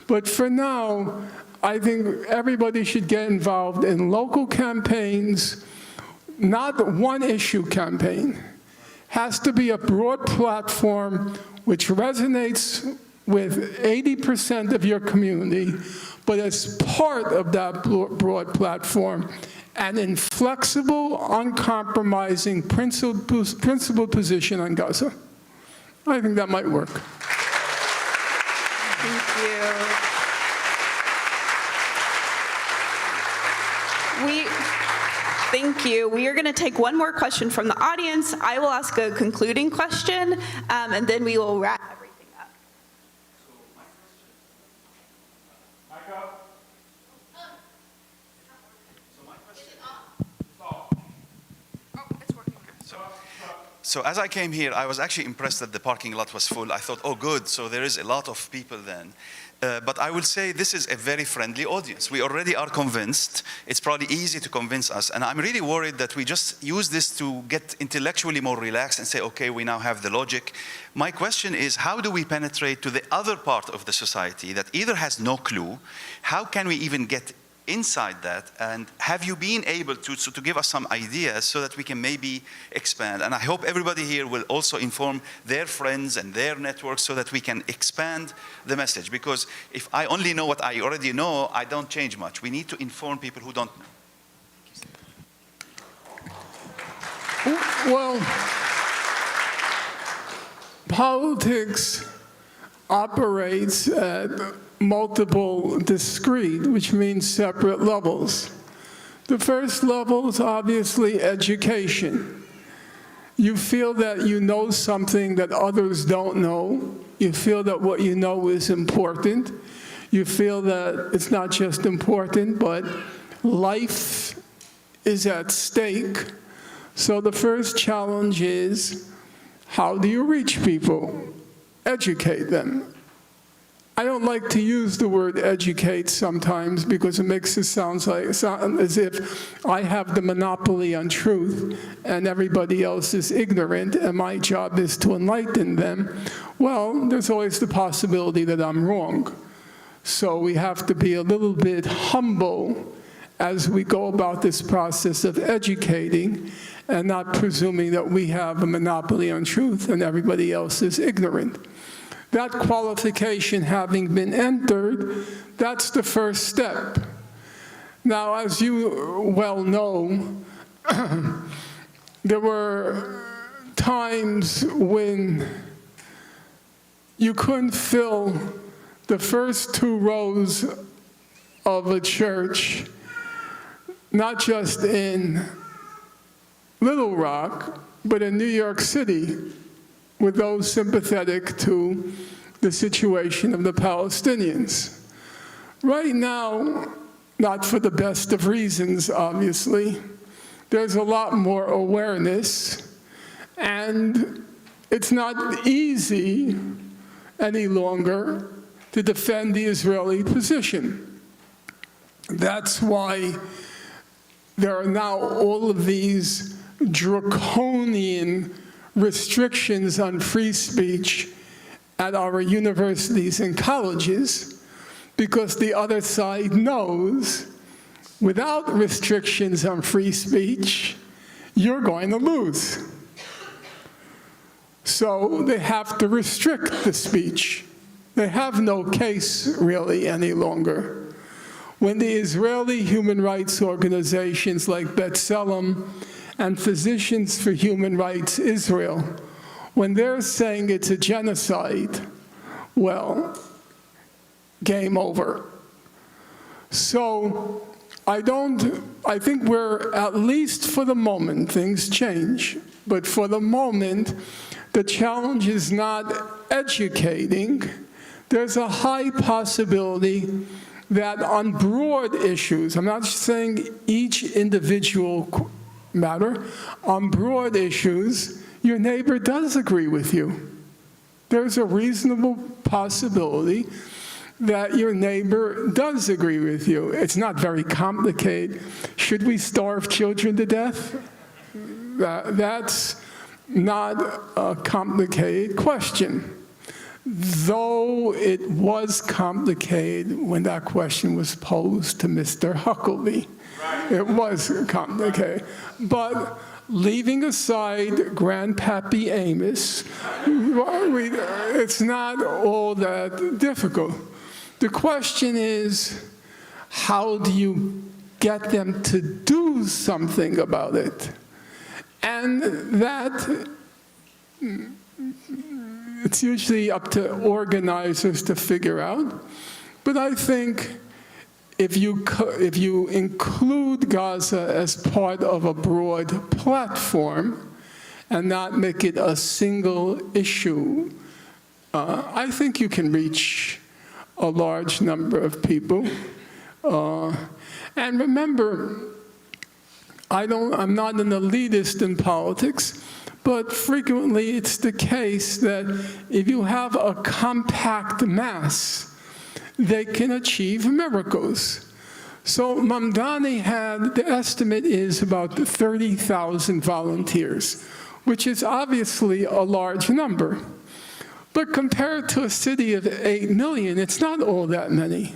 But for now, I think everybody should get involved in local campaigns, not one issue campaign. Has to be a broad platform which resonates with 80% of your community, but as part of that broad platform, an inflexible, uncompromising, principled position on Gaza. I think that might work. Thank you. Thank you. We are going to take one more question from the audience. I will ask a concluding question, and then we will wrap everything up. So as I came here, I was actually impressed that the parking lot was full. I thought, oh, good, so there is a lot of people then. But I will say this is a very friendly audience. We already are convinced. It's probably easy to convince us. And I'm really worried that we just use this to get intellectually more relaxed and say, okay, we now have the logic. My question is, how do we penetrate to the other part of the society that either has no clue? How can we even get inside that? And have you been able to give us some ideas so that we can maybe expand? And I hope everybody here will also inform their friends and their networks so that we can expand the message. Because if I only know what I already know, I don't change much. We need to inform people who don't know. Well, politics operates at multiple discrete, which means separate levels. The first level is obviously education. You feel that you know something that others don't know. You feel that what you know is important. You feel that it's not just important, but life is at stake. So the first challenge is, how do you reach people? Educate them. I don't like to use the word educate sometimes because it makes it sound as if I have the monopoly on truth and everybody else is ignorant and my job is to enlighten them. Well, there's always the possibility that I'm wrong. So we have to be a little bit humble as we go about this process of educating and not presuming that we have a monopoly on truth and everybody else is ignorant. That qualification having been entered, that's the first step. Now, as you well know, there were times when you couldn't fill the first 2 rows of a church, not just in Little Rock, but in New York City, with those sympathetic to the situation of the Palestinians. Right now, not for the best of reasons, obviously, there's a lot more awareness, and it's not easy any longer to defend the Israeli position. That's why there are now all of these draconian restrictions on free speech at our universities and colleges, because the other side knows without restrictions on free speech, you're going to lose. So they have to restrict the speech. They have no case really any longer. When the Israeli human rights organizations like B'Tselem and Physicians for Human Rights Israel, when they're saying it's a genocide, well, game over. So I think we're, at least for the moment, things change, but for the moment, the challenge is not educating. There's a high possibility that on broad issues, I'm not saying each individual matter, on broad issues, your neighbor does agree with you. There's a reasonable possibility that your neighbor does agree with you. It's not very complicated. Should we starve children to death? That's not a complicated question. Though it was complicated when that question was posed to Mr. Huckabee. It was complicated. But leaving aside Grandpappy Amos, it's not all that difficult. The question is, how do you get them to do something about it? And that, it's usually up to organizers to figure out. But I think if you include Gaza as part of a broad platform and not make it a single issue, I think you can reach a large number of people. And remember, I'm not an elitist in politics, But frequently it's the case that if you have a compact mass, they can achieve miracles. So Mamdani had, the estimate is about 30,000 volunteers, which is obviously a large number. But compared to a city of 8 million, it's not all that many.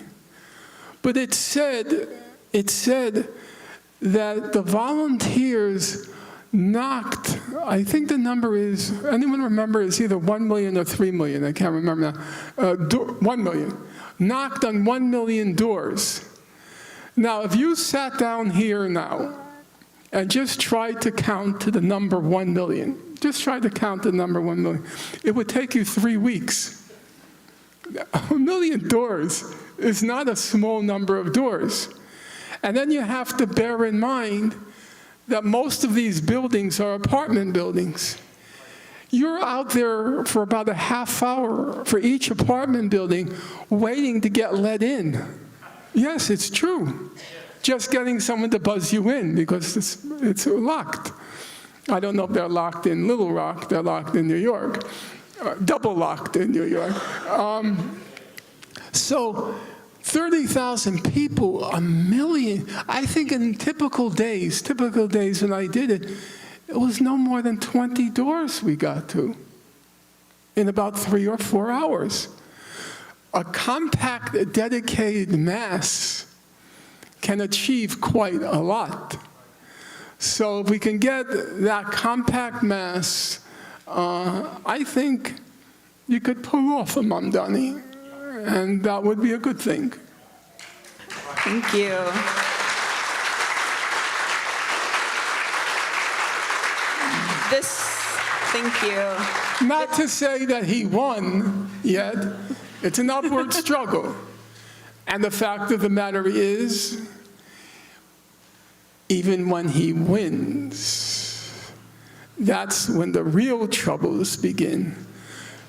But it said that the volunteers knocked, I think the number is, anyone remember, it's either 1 million or 3 million, I can't remember now, 1 million, knocked on 1 million doors. Now, if you sat down here now and just tried to count to the number 1 million, just try to count the number 1 million, it would take you 3 weeks. 1 million doors is not a small number of doors. And then you have to bear in mind that most of these buildings are apartment buildings. You're out there for about a half hour for each apartment building waiting to get let in. Yes, it's true. Just getting someone to buzz you in because it's locked. I don't know if they're locked in Little Rock, they're locked in New York. Double locked in New York. So 30,000 people, 1 million. I think in typical days when I did it, it was no more than 20 doors we got to in about 3 or 4 hours. A compact, dedicated mass can achieve quite a lot. So if we can get that compact mass, I think you could pull off a Mamdani, and that would be a good thing. Thank you. Thank you. Not to say that he won yet. It's an upward struggle. And the fact of the matter is, even when he wins, that's when the real troubles begin,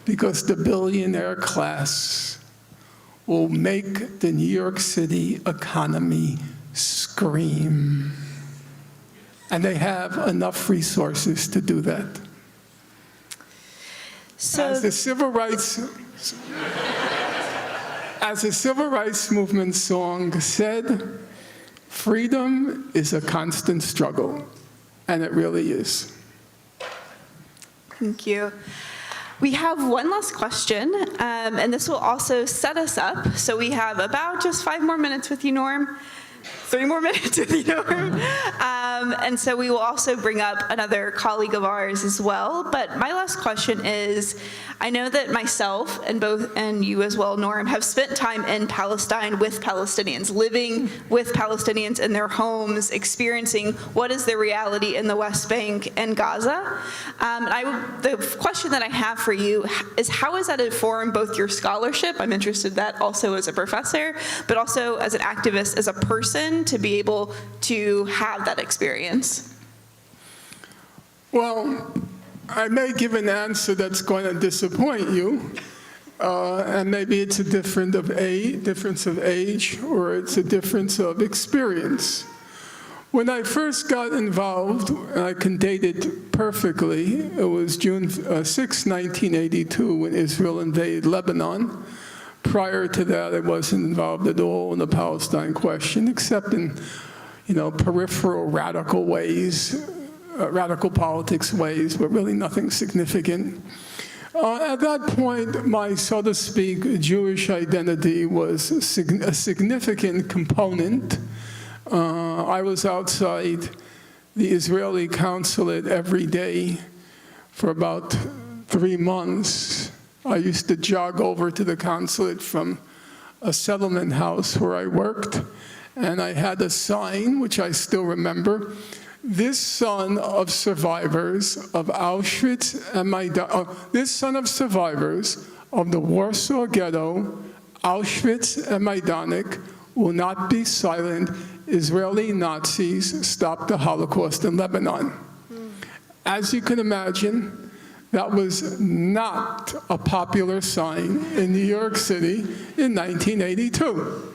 because the billionaire class will make the New York City economy scream. And they have enough resources to do that. So, As the civil rights movement song said, freedom is a constant struggle, and it really is. thank you. We have one last question, and this will also set us up. So we have about just 5 more minutes with you, Norm. 3 more minutes with you, Norm. And so we will also bring up another colleague of ours as well. But my last question is, I know that myself and you as well, Norm, have spent time in Palestine with Palestinians, living with Palestinians in their homes, experiencing what is the reality in the West Bank and Gaza. The question that I have for you is, how has that informed both your scholarship? I'm interested in that also as a professor, but also as an activist, as a person, to be able to have that experience. Well, I may give an answer that's going to disappoint you, and maybe it's a difference of age, or it's a difference of experience. When I first got involved, and I can date it perfectly, it was June 6, 1982, when Israel invaded Lebanon. Prior to that, I wasn't involved at all in the Palestine question, except in, peripheral radical ways, radical politics ways, but really nothing significant. At that point, my, so to speak, Jewish identity was a significant component. I was outside the Israeli consulate every day for about 3 months. I used to jog over to the consulate from a settlement house where I worked, and I had a sign, which I still remember: this son of survivors of Auschwitz and this son of survivors of the Warsaw Ghetto, Auschwitz and Majdanek, will not be silent. Israeli Nazis stopped the Holocaust in Lebanon. As you can imagine, that was not a popular sign in New York City in 1982.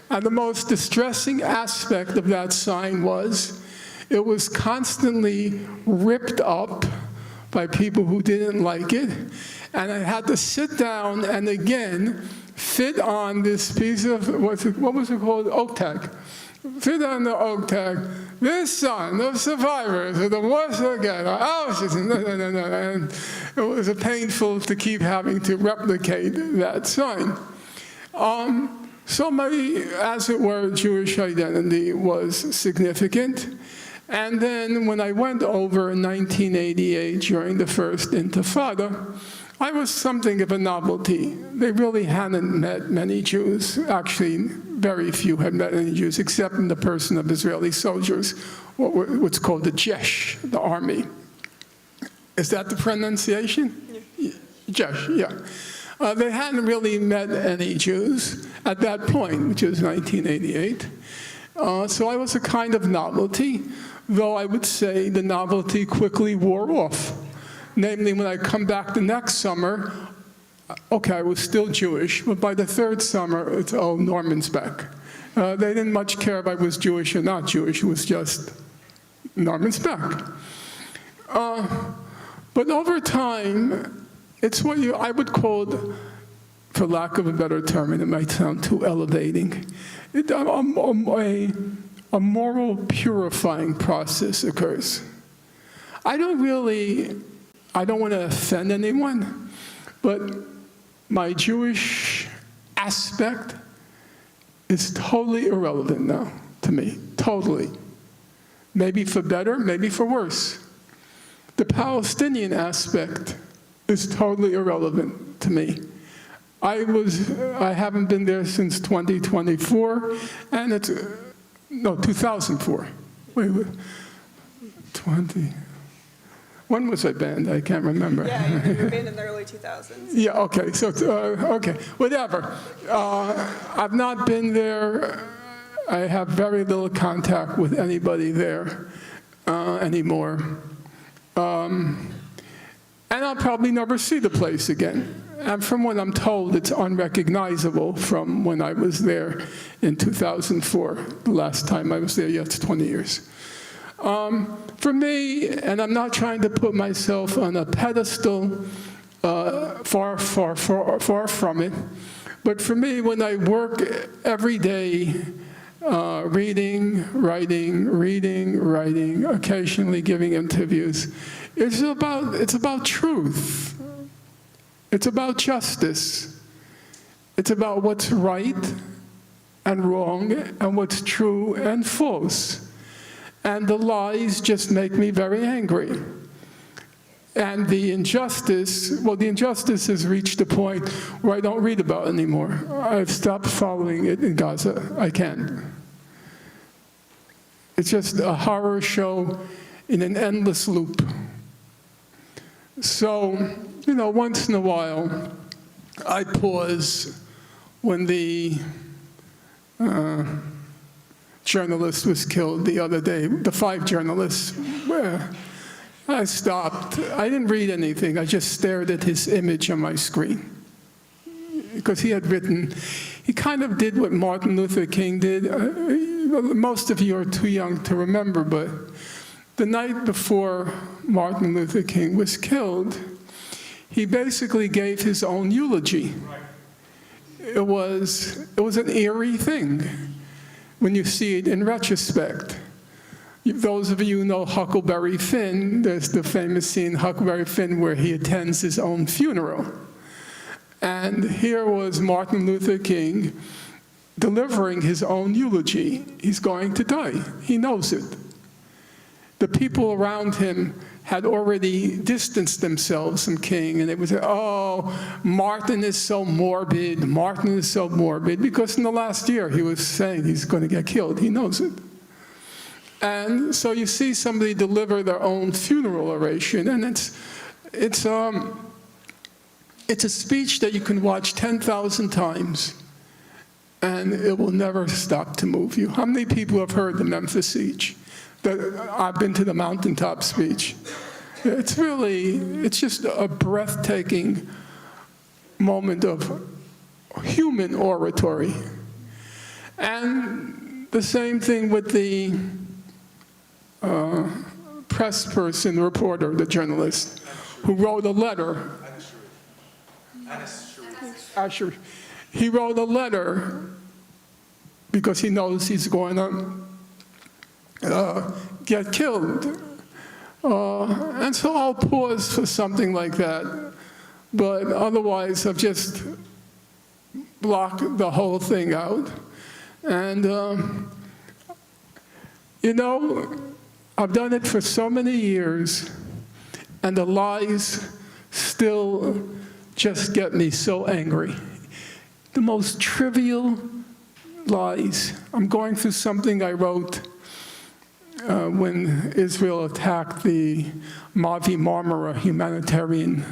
And the most distressing aspect of that sign was it was constantly ripped up by people who didn't like it. And I had to sit down and again fit on this piece of, what was it called? Oak tag. Fit on the oak tag, this son of survivors of the wars again, and it was painful to keep having to replicate that sign. So my, as it were, Jewish identity was significant. And then when I went over in 1988 during the first Intifada, I was something of a novelty. They really hadn't met many Jews. Actually, very few had met any Jews, except in the person of Israeli soldiers, what's called the Jesh, the army. Is that the pronunciation? Yeah. Jesh, yeah. They hadn't really met any Jews at that point, which was 1988. So I was a kind of novelty, though I would say the novelty quickly wore off. Namely, when I come back the next summer, okay, I was still Jewish, but by the third summer, it's, oh, Norman's back. They didn't much care if I was Jewish or not Jewish. It was just Norman's back. But over time, it's what I would call, for lack of a better term, and it might sound too elevating, a moral purifying process occurs. I don't want to offend anyone, but my Jewish aspect is totally irrelevant now to me, totally. Maybe for better, maybe for worse. The Palestinian aspect is totally irrelevant to me. I haven't been there since 2024, and it's, no, 2004. Wait, 20. When was I banned? I can't remember. Yeah, you were banned in the early 2000s. Yeah, okay, so, okay, whatever. I've not been there. I have very little contact with anybody there anymore. And I'll probably never see the place again. And from what I'm told, it's unrecognizable from when I was there in 2004, the last time I was there. Yeah, it's 20 years. For me, and I'm not trying to put myself on a pedestal, far from it, but for me, when I work every day, reading, writing, occasionally giving interviews, it's about truth. It's about justice. It's about what's right and wrong and what's true and false. And the lies just make me very angry. And the injustice, well, the injustice has reached a point where I don't read about it anymore. I've stopped following it in Gaza. I can't. It's just a horror show in an endless loop. So, you know, once in a while, I pause when the journalist was killed the other day, the 5 journalists. I stopped. I didn't read anything. I just stared at his image on my screen. Because he had written, he kind of did what Martin Luther King did. Most of you are too young to remember, but the night before Martin Luther King was killed, he basically gave his own eulogy. It was an eerie thing when you see it in retrospect. Those of you who know Huckleberry Finn, there's the famous scene, Huckleberry Finn, where he attends his own funeral. And here was Martin Luther King delivering his own eulogy. He's going to die. He knows it. The people around him had already distanced themselves from King, and they would say, oh, Martin is so morbid, Martin is so morbid, because in the last year he was saying he's going to get killed. He knows it. And so you see somebody deliver their own funeral oration, and it's a speech that you can watch 10,000 times, and it will never stop to move you. How many people have heard the Memphis speech? I've been to the mountaintop speech. It's just a breathtaking moment of human oratory. And the same thing with the press person, the reporter, the journalist. who wrote a letter. Asher. He wrote a letter because he knows he's going to get killed. And so I'll pause for something like that. But otherwise, I've just blocked the whole thing out. And, you know, I've done it for so many years, and the lies still just get me so angry. The most trivial lies. I'm going through something I wrote when Israel attacked the Mavi Marmara humanitarian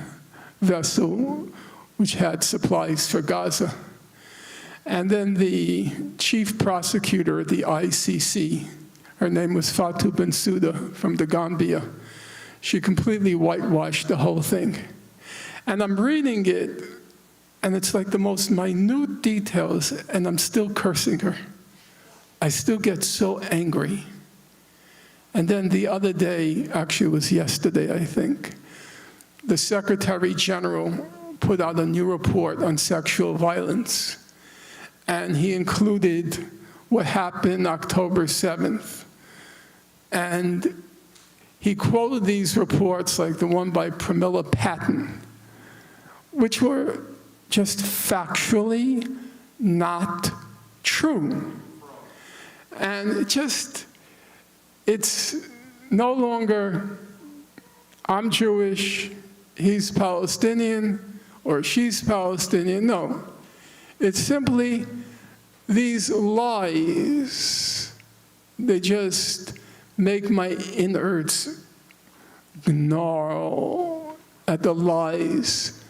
vessel, which had supplies for Gaza. And then the chief prosecutor at the ICC, her name was Fatou Bensouda from the Gambia, she completely whitewashed the whole thing. And I'm reading it, and it's like the most minute details, and I'm still cursing her. I still get so angry. And then the other day, actually it was yesterday, I think, the Secretary General put out a new report on sexual violence, and he included what happened October 7th. And he quoted these reports, like the one by Pramila Patten, which were just factually not true. And it's no longer, I'm Jewish, he's Palestinian, or she's Palestinian. No. It's simply these lies, they just make my innards gnarl at the lies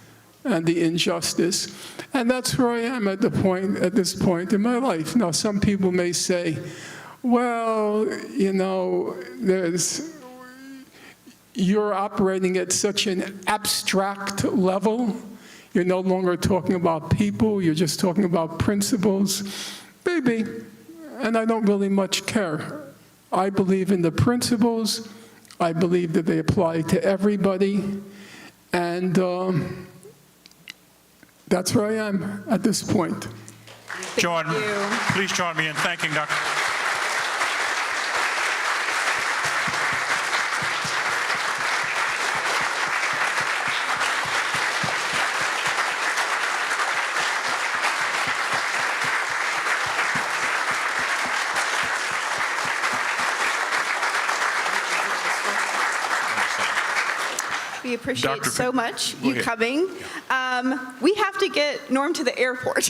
and the injustice. And that's where I am at this point in my life. Now, some people may say, well, you know, you're operating at such an abstract level. You're no longer talking about people, you're just talking about principles. Maybe, and I don't really much care. I believe in the principles. I believe that they apply to everybody. And that's where I am at this point. Please join me in thanking Dr. We appreciate Dr. so much Go you ahead. coming. We have to get Norm to the airport,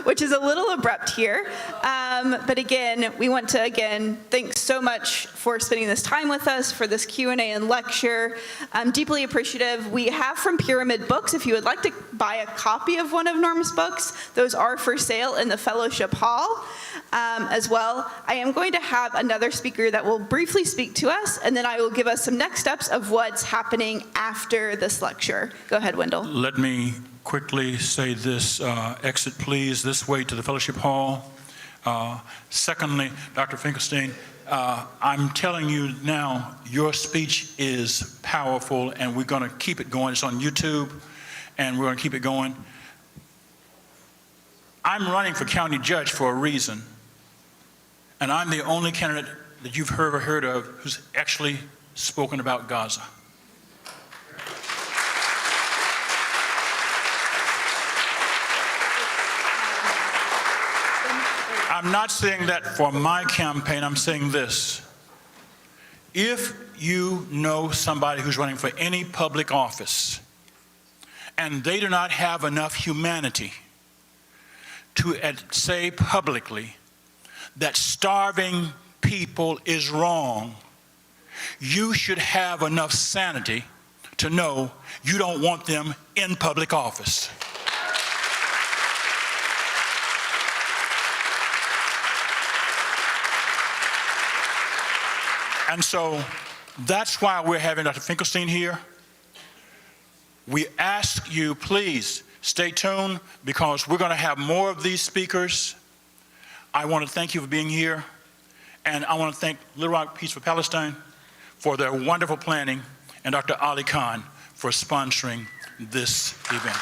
which is a little abrupt here. But again, we want to, thanks so much for spending this time with us, for this Q&A and lecture. I'm deeply appreciative. We have from Pyramid Books, if you would like to buy a copy of one of Norm's books, those are for sale in the Fellowship Hall as well. I am going to have another speaker that will briefly speak to us, and then I will give us some next steps of what's happening after this lecture. Go ahead, Wendell. Let me quickly say this, exit please this way to the Fellowship Hall. Secondly, Dr. Finkelstein, I'm telling you now, your speech is powerful, and we're going to keep it going. It's on YouTube, and we're going to keep it going. I'm running for county judge for a reason, and I'm the only candidate that you've ever heard of who's actually spoken about Gaza. I'm not saying that for my campaign, I'm saying this. If you know somebody who's running for any public office and they do not have enough humanity to say publicly that starving people is wrong, you should have enough sanity to know you don't want them in public office. And so that's why we're having Dr. Finkelstein here. We ask you, please stay tuned, because we're going to have more of these speakers. I want to thank you for being here, and I want to thank Little Rock Peace for Palestine for their wonderful planning, and Dr. Ali Khan for sponsoring this event.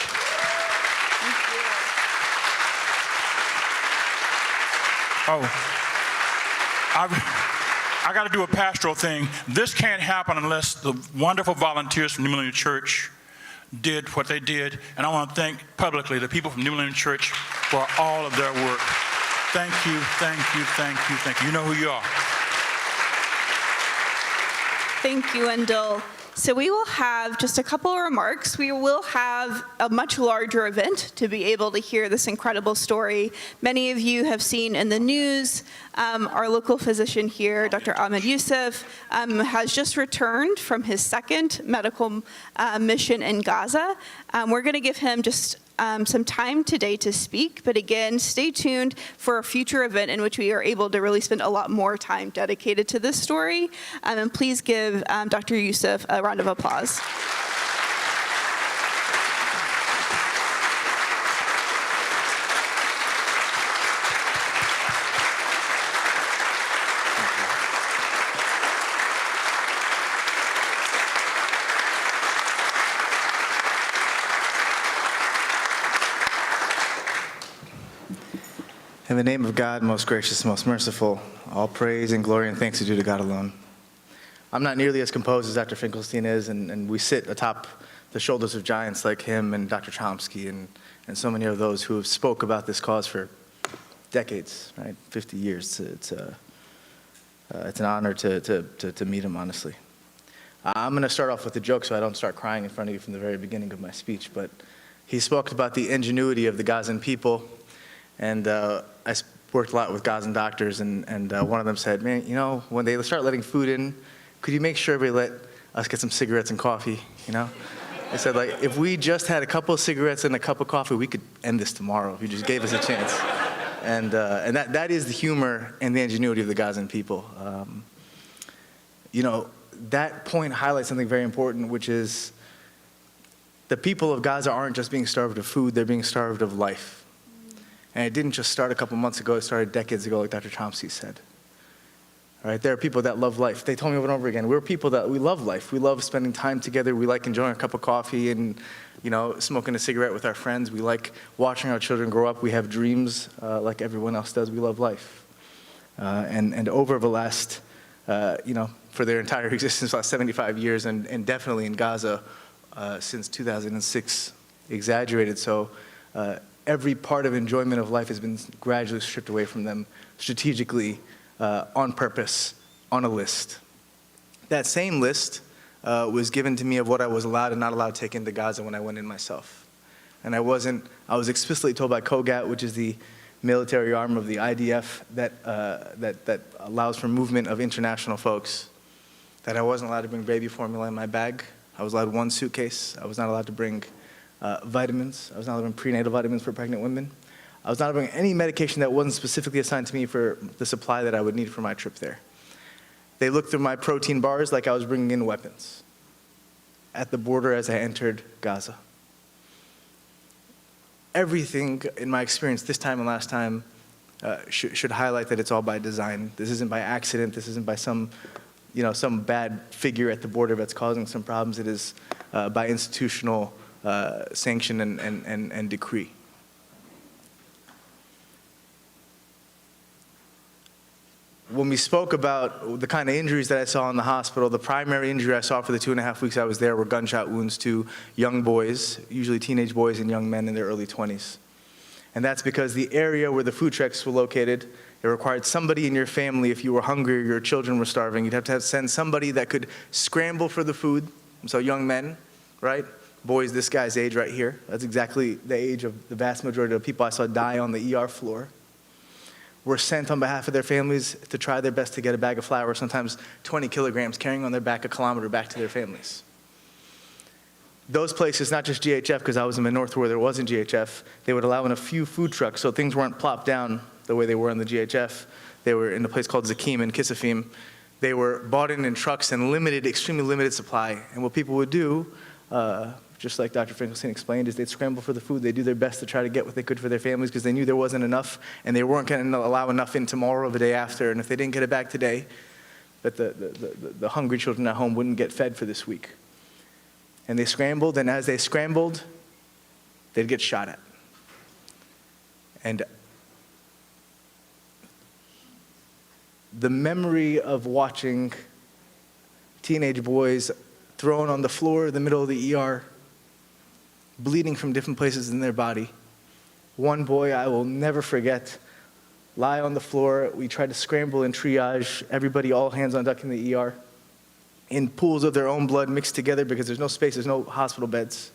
Oh, I got to do a pastoral thing. This can't happen unless the wonderful volunteers from New Millennium Church did what they did, and I want to thank publicly the people from New Millennium Church for all of their work. Thank you, thank you, thank you, thank you. You know who you are. Thank you, Wendell. So we will have just a couple of remarks. We will have a much larger event to be able to hear this incredible story. Many of you have seen in the news, our local physician here, Dr. Ahmed Youssef, has just returned from his second medical mission in Gaza. We're going to give him just some time today to speak, but again, stay tuned for a future event in which we are able to really spend a lot more time dedicated to this story. And please give Dr. Youssef a round of applause. In the name of God, most gracious, most merciful, all praise and glory and thanks are due to God alone. I'm not nearly as composed as Dr. Finkelstein is, and we sit atop the shoulders of giants like him and Dr. Chomsky and so many of those who have spoke about this cause for decades, right? 50 years. It's an honor to meet him, honestly. I'm going to start off with a joke so I don't start crying in front of you from the very beginning of my speech, but he spoke about the ingenuity of the Gazan people. And I worked a lot with Gazan doctors, and one of them said, man, you know, when they start letting food in, could you make sure they let us get some cigarettes and coffee, you know? They said, like, if we just had a couple of cigarettes and a cup of coffee, we could end this tomorrow if you just gave us a chance. And that is the humor and the ingenuity of the Gazan people. You know, that point highlights something very important, which is the people of Gaza aren't just being starved of food, they're being starved of life. And it didn't just start a couple months ago, it started decades ago, like Dr. Chomsky said. All right, there are people that love life. They told me over and over again, we're people that, we love life. We love spending time together. We like enjoying a cup of coffee and, you know, smoking a cigarette with our friends. We like watching our children grow up. We have dreams like everyone else does. We love life. And over the last, you know, for their entire existence, last 75 years, and definitely in Gaza since 2006, exaggerated. So every part of enjoyment of life has been gradually stripped away from them, strategically, on purpose, on a list. That same list was given to me of what I was allowed and not allowed to take into Gaza when I went in myself. And I was explicitly told by COGAT, which is the military arm of the IDF that allows for movement of international folks, that I wasn't allowed to bring baby formula in my bag. I was allowed one suitcase. I was not allowed to bring vitamins. I was not allowed to bring prenatal vitamins for pregnant women. I was not allowed to bring any medication that wasn't specifically assigned to me for the supply that I would need for my trip there. They looked through my protein bars like I was bringing in weapons at the border as I entered Gaza. Everything in my experience this time and last time should highlight that it's all by design. This isn't by accident. This isn't by some bad figure at the border that's causing some problems. It is by institutional sanction and decree. When we spoke about the kind of injuries that I saw in the hospital, the primary injury I saw for the 2.5 weeks I was there were gunshot wounds to young boys, usually teenage boys and young men in their early 20s. And that's because the area where the food trucks were located, it required somebody in your family, if you were hungry or your children were starving, you'd have to send somebody that could scramble for the food. So young men, right? Boys this guy's age right here. That's exactly the age of the vast majority of the people I saw die on the ER floor. Were sent on behalf of their families to try their best to get a bag of flour, sometimes 20 kilograms, carrying on their back a kilometer back to their families. Those places, not just GHF, because I was in the north where there wasn't GHF, they would allow in a few food trucks, so things weren't plopped down the way they were in the GHF. They were in a place called Zakim and Kisafim. They were bought in trucks and limited, extremely limited supply. And what people would do, just like Dr. Finkelstein explained, is they'd scramble for the food. They'd do their best to try to get what they could for their families because they knew there wasn't enough and they weren't going to allow enough in tomorrow or the day after. And if they didn't get it back today, that the hungry children at home wouldn't get fed for this week. And they scrambled, and as they scrambled, they'd get shot at. And the memory of watching teenage boys thrown on the floor in the middle of the ER, bleeding from different places in their body. One boy I will never forget, lie on the floor. We tried to scramble and triage, everybody all hands on deck in the ER, in pools of their own blood mixed together because there's no space, there's no hospital beds.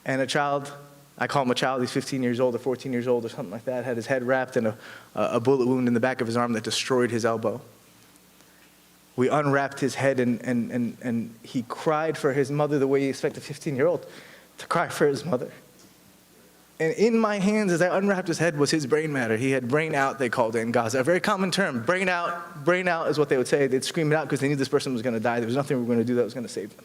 And a child, I call him a child, he's 15 years old or 14 years old or something like that, had his head wrapped in a bullet wound in the back of his arm that destroyed his elbow. We unwrapped his head and he cried for his mother the way you expect a 15-year-old to cry for his mother. And in my hands, as I unwrapped his head, was his brain matter. He had brain out, they called it in Gaza, a very common term. Brain out is what they would say. They'd scream it out because they knew this person was going to die. There was nothing we were going to do that was going to save them.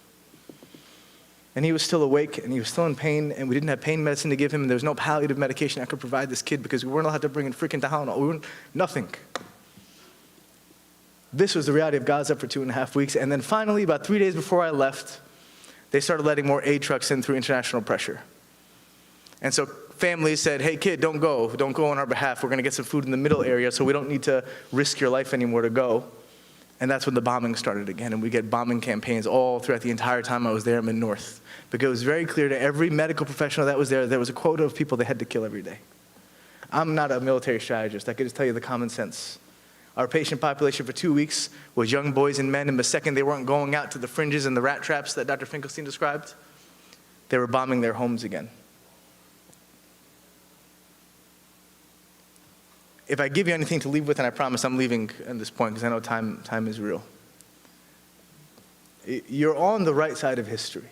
And he was still awake, and he was still in pain, and we didn't have pain medicine to give him, and there was no palliative medication I could provide this kid because we weren't allowed to bring in freaking Tylenol. We weren't, nothing. This was the reality of Gaza for 2.5 weeks. And then finally, about 3 days before I left, they started letting more aid trucks in through international pressure. And so families said, hey kid, don't go on our behalf. We're gonna get some food in the middle area so we don't need to risk your life anymore to go. And that's when the bombing started again. And we get bombing campaigns all throughout the entire time I was there in the north. Because it was very clear to every medical professional that was there was a quota of people they had to kill every day. I'm not a military strategist. I could just tell you the common sense. Our patient population for 2 weeks was young boys and men, and the second they weren't going out to the fringes and the rat traps that Dr. Finkelstein described, they were bombing their homes again. If I give you anything to leave with, and I promise I'm leaving at this point because I know time is real. You're on the right side of history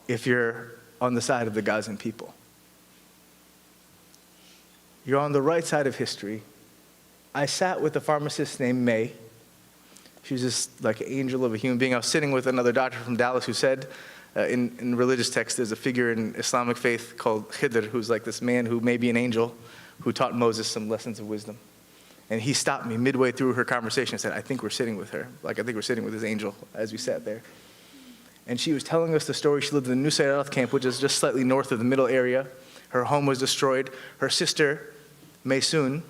if you're on the side of the Gazan people. You're on the right side of history. I sat with a pharmacist named May. She was just like an angel of a human being. I was sitting with another doctor from Dallas who said, in religious texts, there's a figure in Islamic faith called Khidr, who's like this man who may be an angel, who taught Moses some lessons of wisdom. And he stopped me midway through her conversation and said, I think we're sitting with her. Like, I think we're sitting with this angel as we sat there. And she was telling us the story. She lived in the Nusayrat camp, which is just slightly north of the middle area. Her home was destroyed. Her sister, Maysoon,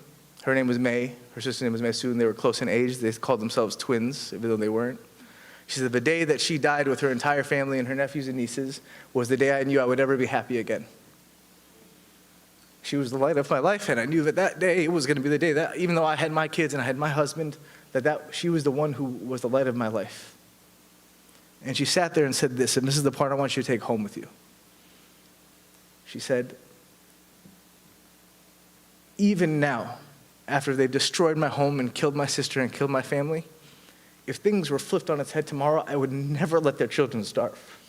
her name was May. Her sister's name was Maysoon. They were close in age. They called themselves twins, even though they weren't. She said, the day that she died with her entire family and her nephews and nieces was the day I knew I would never be happy again. She was the light of my life, and I knew that that day was going to be the day that, even though I had my kids and I had my husband, she was the one who was the light of my life. And she sat there and said this, and this is the part I want you to take home with you. She said, even now, after they've destroyed my home and killed my sister and killed my family, if things were flipped on its head tomorrow, I would never let their children starve.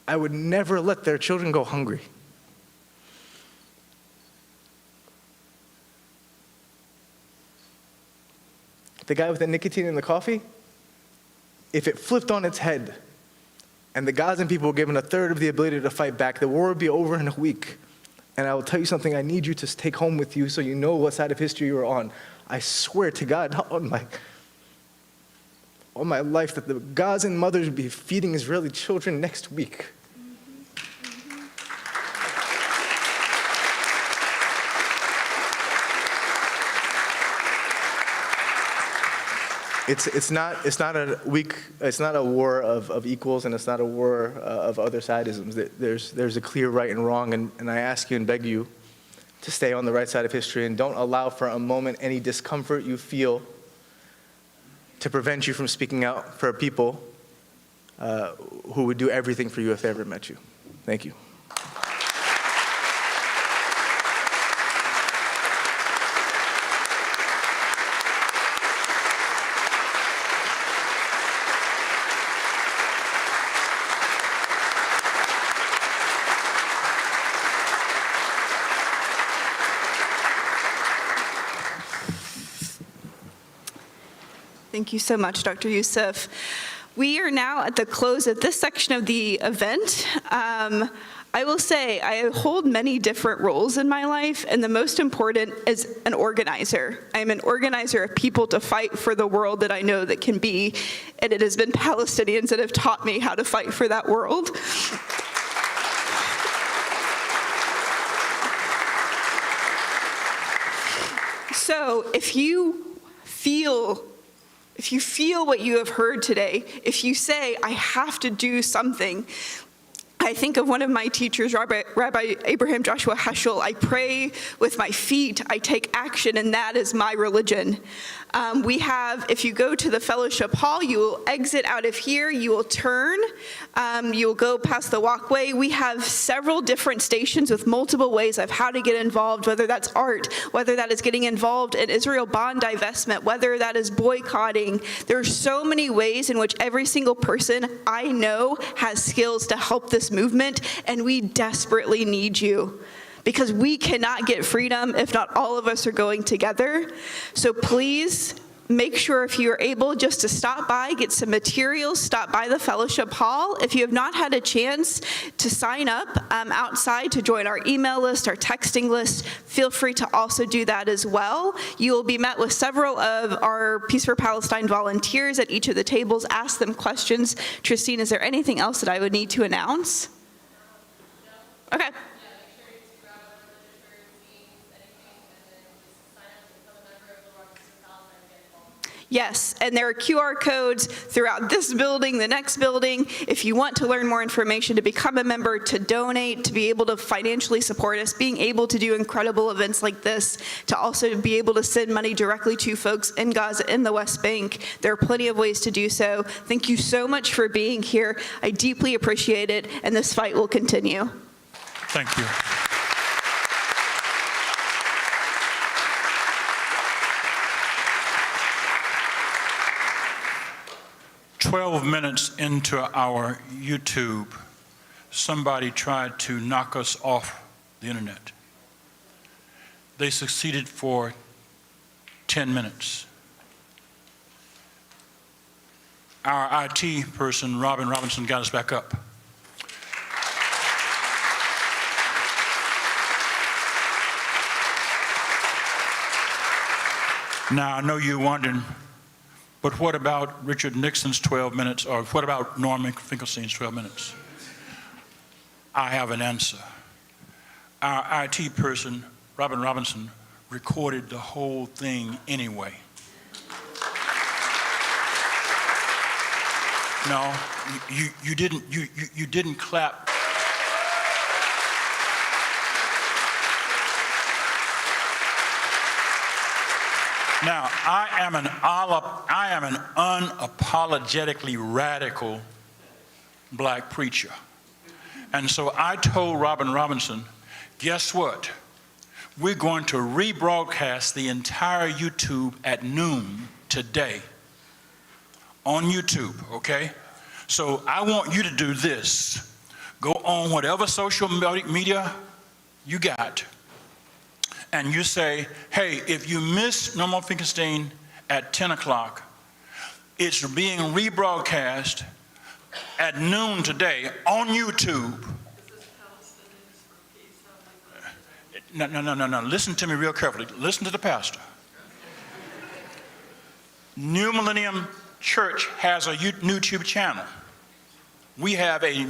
I would never let their children go hungry. The guy with the nicotine in the coffee, if it flipped on its head and the Gazan people were given a third of the ability to fight back, the war would be over in a week. And I will tell you something I need you to take home with you so you know what side of history you are on. I swear to God, on my life, that the Gazan mothers would be feeding Israeli children next week. It's not a war of equals, and it's not a war of other sidisms. There's a clear right and wrong, and I ask you and beg you to stay on the right side of history and don't allow for a moment any discomfort you feel to prevent you from speaking out for people who would do everything for you if they ever met you. Thank you. Thank you so much, Dr. Youssef. We are now at the close of this section of the event. I will say I hold many different roles in my life, and the most important is an organizer. I am an organizer of people to fight for the world that I know that can be, and it has been Palestinians that have taught me how to fight for that world. So if you feel what you have heard today, if you say, I have to do something, I think of one of my teachers, Rabbi Abraham Joshua Heschel. I pray with my feet, I take action, and that is my religion. We have, if you go to the fellowship hall, you will exit out of here, you will turn, you will go past the walkway. We have several different stations with multiple ways of how to get involved, whether that's art, whether that is getting involved in Israel bond divestment, whether that is boycotting. There are so many ways in which every single person I know has skills to help this movement, and we desperately need you, because we cannot get freedom if not all of us are going together. So please make sure, if you are able, just to stop by, get some materials, stop by the fellowship hall. If you have not had a chance to sign up outside to join our email list, our texting list, feel free to also do that as well. You will be met with several of our Peace for Palestine volunteers at each of the tables. Ask them questions. Tristine, is there anything else that I would need to announce? Okay. Yes, and there are QR codes throughout this building, the next building. If you want to learn more information, to become a member, to donate, to be able to financially support us, being able to do incredible events like this, to also be able to send money directly to folks in Gaza, in the West Bank. There are plenty of ways to do so. Thank you so much for being here. I deeply appreciate it, and this fight will continue. Thank you. 12 minutes into our YouTube, somebody tried to knock us off the internet. They succeeded for 10 minutes. Our IT person, Robin Robinson, got us back up. Now, I know you're wondering, but what about Richard Nixon's 12 minutes, or what about Norman Finkelstein's 12 minutes? I have an answer. Our IT person, Robin Robinson, recorded the whole thing anyway. No, you didn't clap. Now, I am an unapologetically radical black preacher. And so I told Robin Robinson, guess what? We're going to rebroadcast the entire YouTube at noon today on YouTube, okay? So I want you to do this. Go on whatever social media you got, and you say, hey, if you miss Norman Finkelstein at 10 o'clock, it's being rebroadcast at noon today on YouTube. No. Listen to me real carefully. Listen to the pastor. New Millennium Church has a YouTube channel. We have a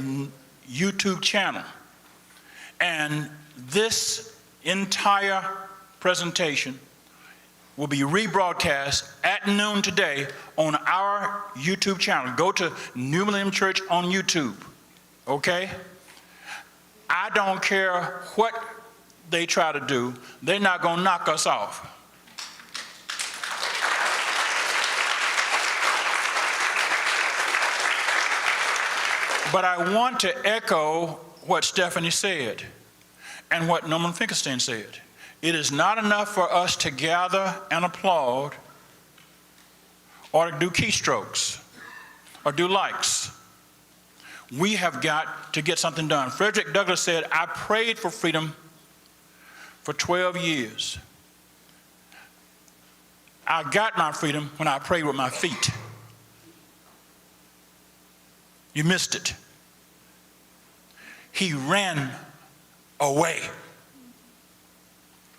YouTube channel. And this entire presentation will be rebroadcast at noon today on our YouTube channel. Go to New Millennium Church on YouTube, okay? I don't care what they try to do, they're not gonna knock us off. But I want to echo what Stephanie said and what Norman Finkelstein said. It is not enough for us to gather and applaud or to do keystrokes or do likes. We have got to get something done. Frederick Douglass said, I prayed for freedom for 12 years. I got my freedom when I prayed with my feet. You missed it. he ran away.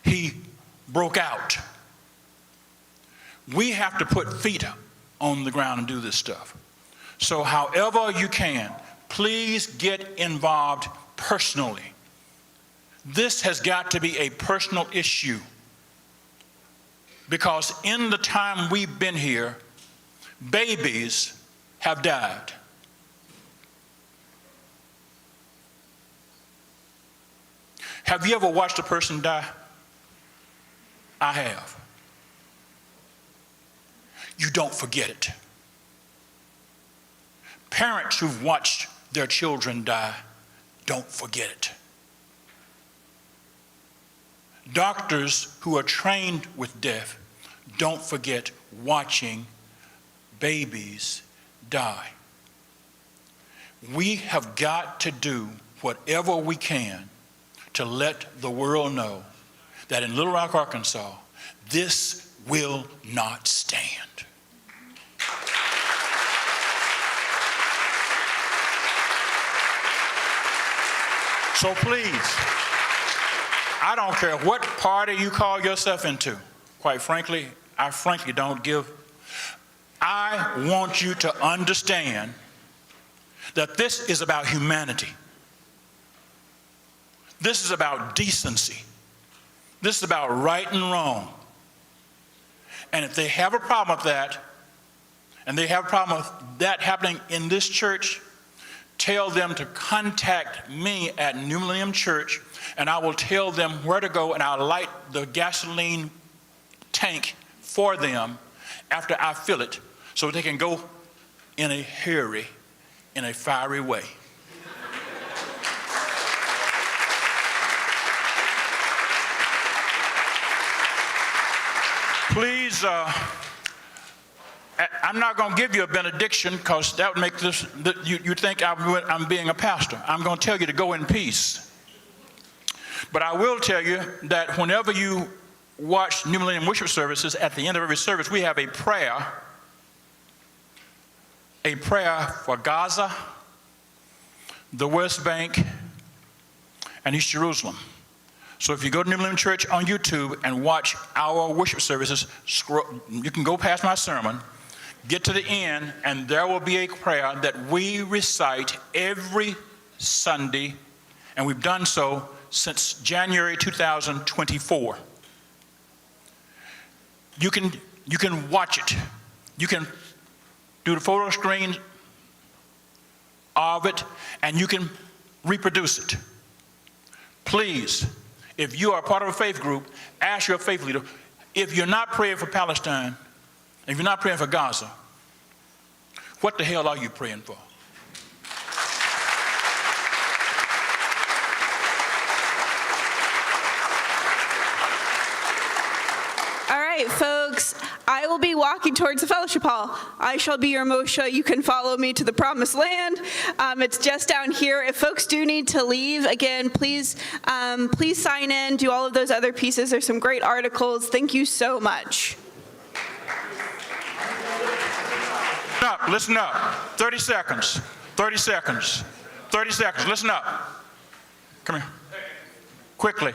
He broke out. We have to put feet on the ground and do this stuff. So however you can, please get involved personally. This has got to be a personal issue, because in the time we've been here, babies have died. Have you ever watched a person die? I have. You don't forget it. Parents who've watched their children die don't forget it. Doctors who are trained with death don't forget watching babies die. We have got to do whatever we can to let the world know that in Little Rock, Arkansas, this will not stand. So please, I don't care what party you call yourself into. Quite frankly, I frankly don't give. I want you to understand that this is about humanity. This is about decency. This is about right and wrong. And if they have a problem with that, and they have a problem with that happening in this church, tell them to contact me at New Millennium Church, and I will tell them where to go, and I'll light the gasoline tank for them after I fill it, so they can go in a hurry, in a fiery way. Please, I'm not going to give you a benediction, because that would make this, you think I'm being a pastor. I'm going to tell you to go in peace. But I will tell you that whenever you watch New Millennium worship services, at the end of every service, we have a prayer for Gaza, the West Bank, and East Jerusalem. So if you go to New Millennium Church on YouTube and watch our worship services, you can go past my sermon, get to the end, and there will be a prayer that we recite every Sunday, and we've done so since January 2024. You can watch it. You can do the photo screen of it, and you can reproduce it. Please, if you are part of a faith group, ask your faith leader. If you're not praying for Palestine, if you're not praying for Gaza, what the hell are you praying for? All right, folks, I will be walking towards the fellowship hall. I shall be your Moshe. You can follow me to the promised land. It's just down here. If folks do need to leave, again, please sign in, do all of those other pieces. There's some great articles. Thank you so much. Listen up. 30 seconds. 30 seconds. 30 seconds. Listen up. Come here. Quickly.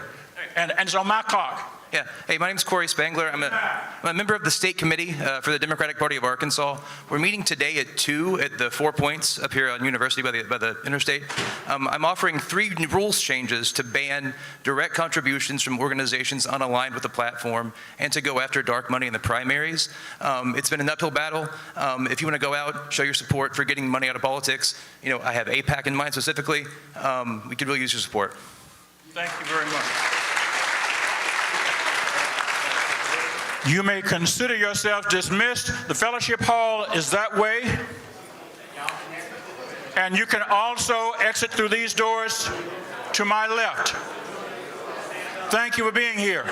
And it's on my clock. Yeah. Hey, my name's Corey Spangler. I'm a member of the state committee for the Democratic Party of Arkansas. We're meeting today at 2 at the 4 Points up here on University by the interstate. I'm offering 3 rules changes to ban direct contributions from organizations unaligned with the platform and to go after dark money in the primaries. It's been an uphill battle. If you want to go out, show your support for getting money out of politics. You know, I have AIPAC in mind specifically. We could really use your support. Thank you very much. You may consider yourself dismissed. The fellowship hall is that way. And you can also exit through these doors to my left. Thank you for being here.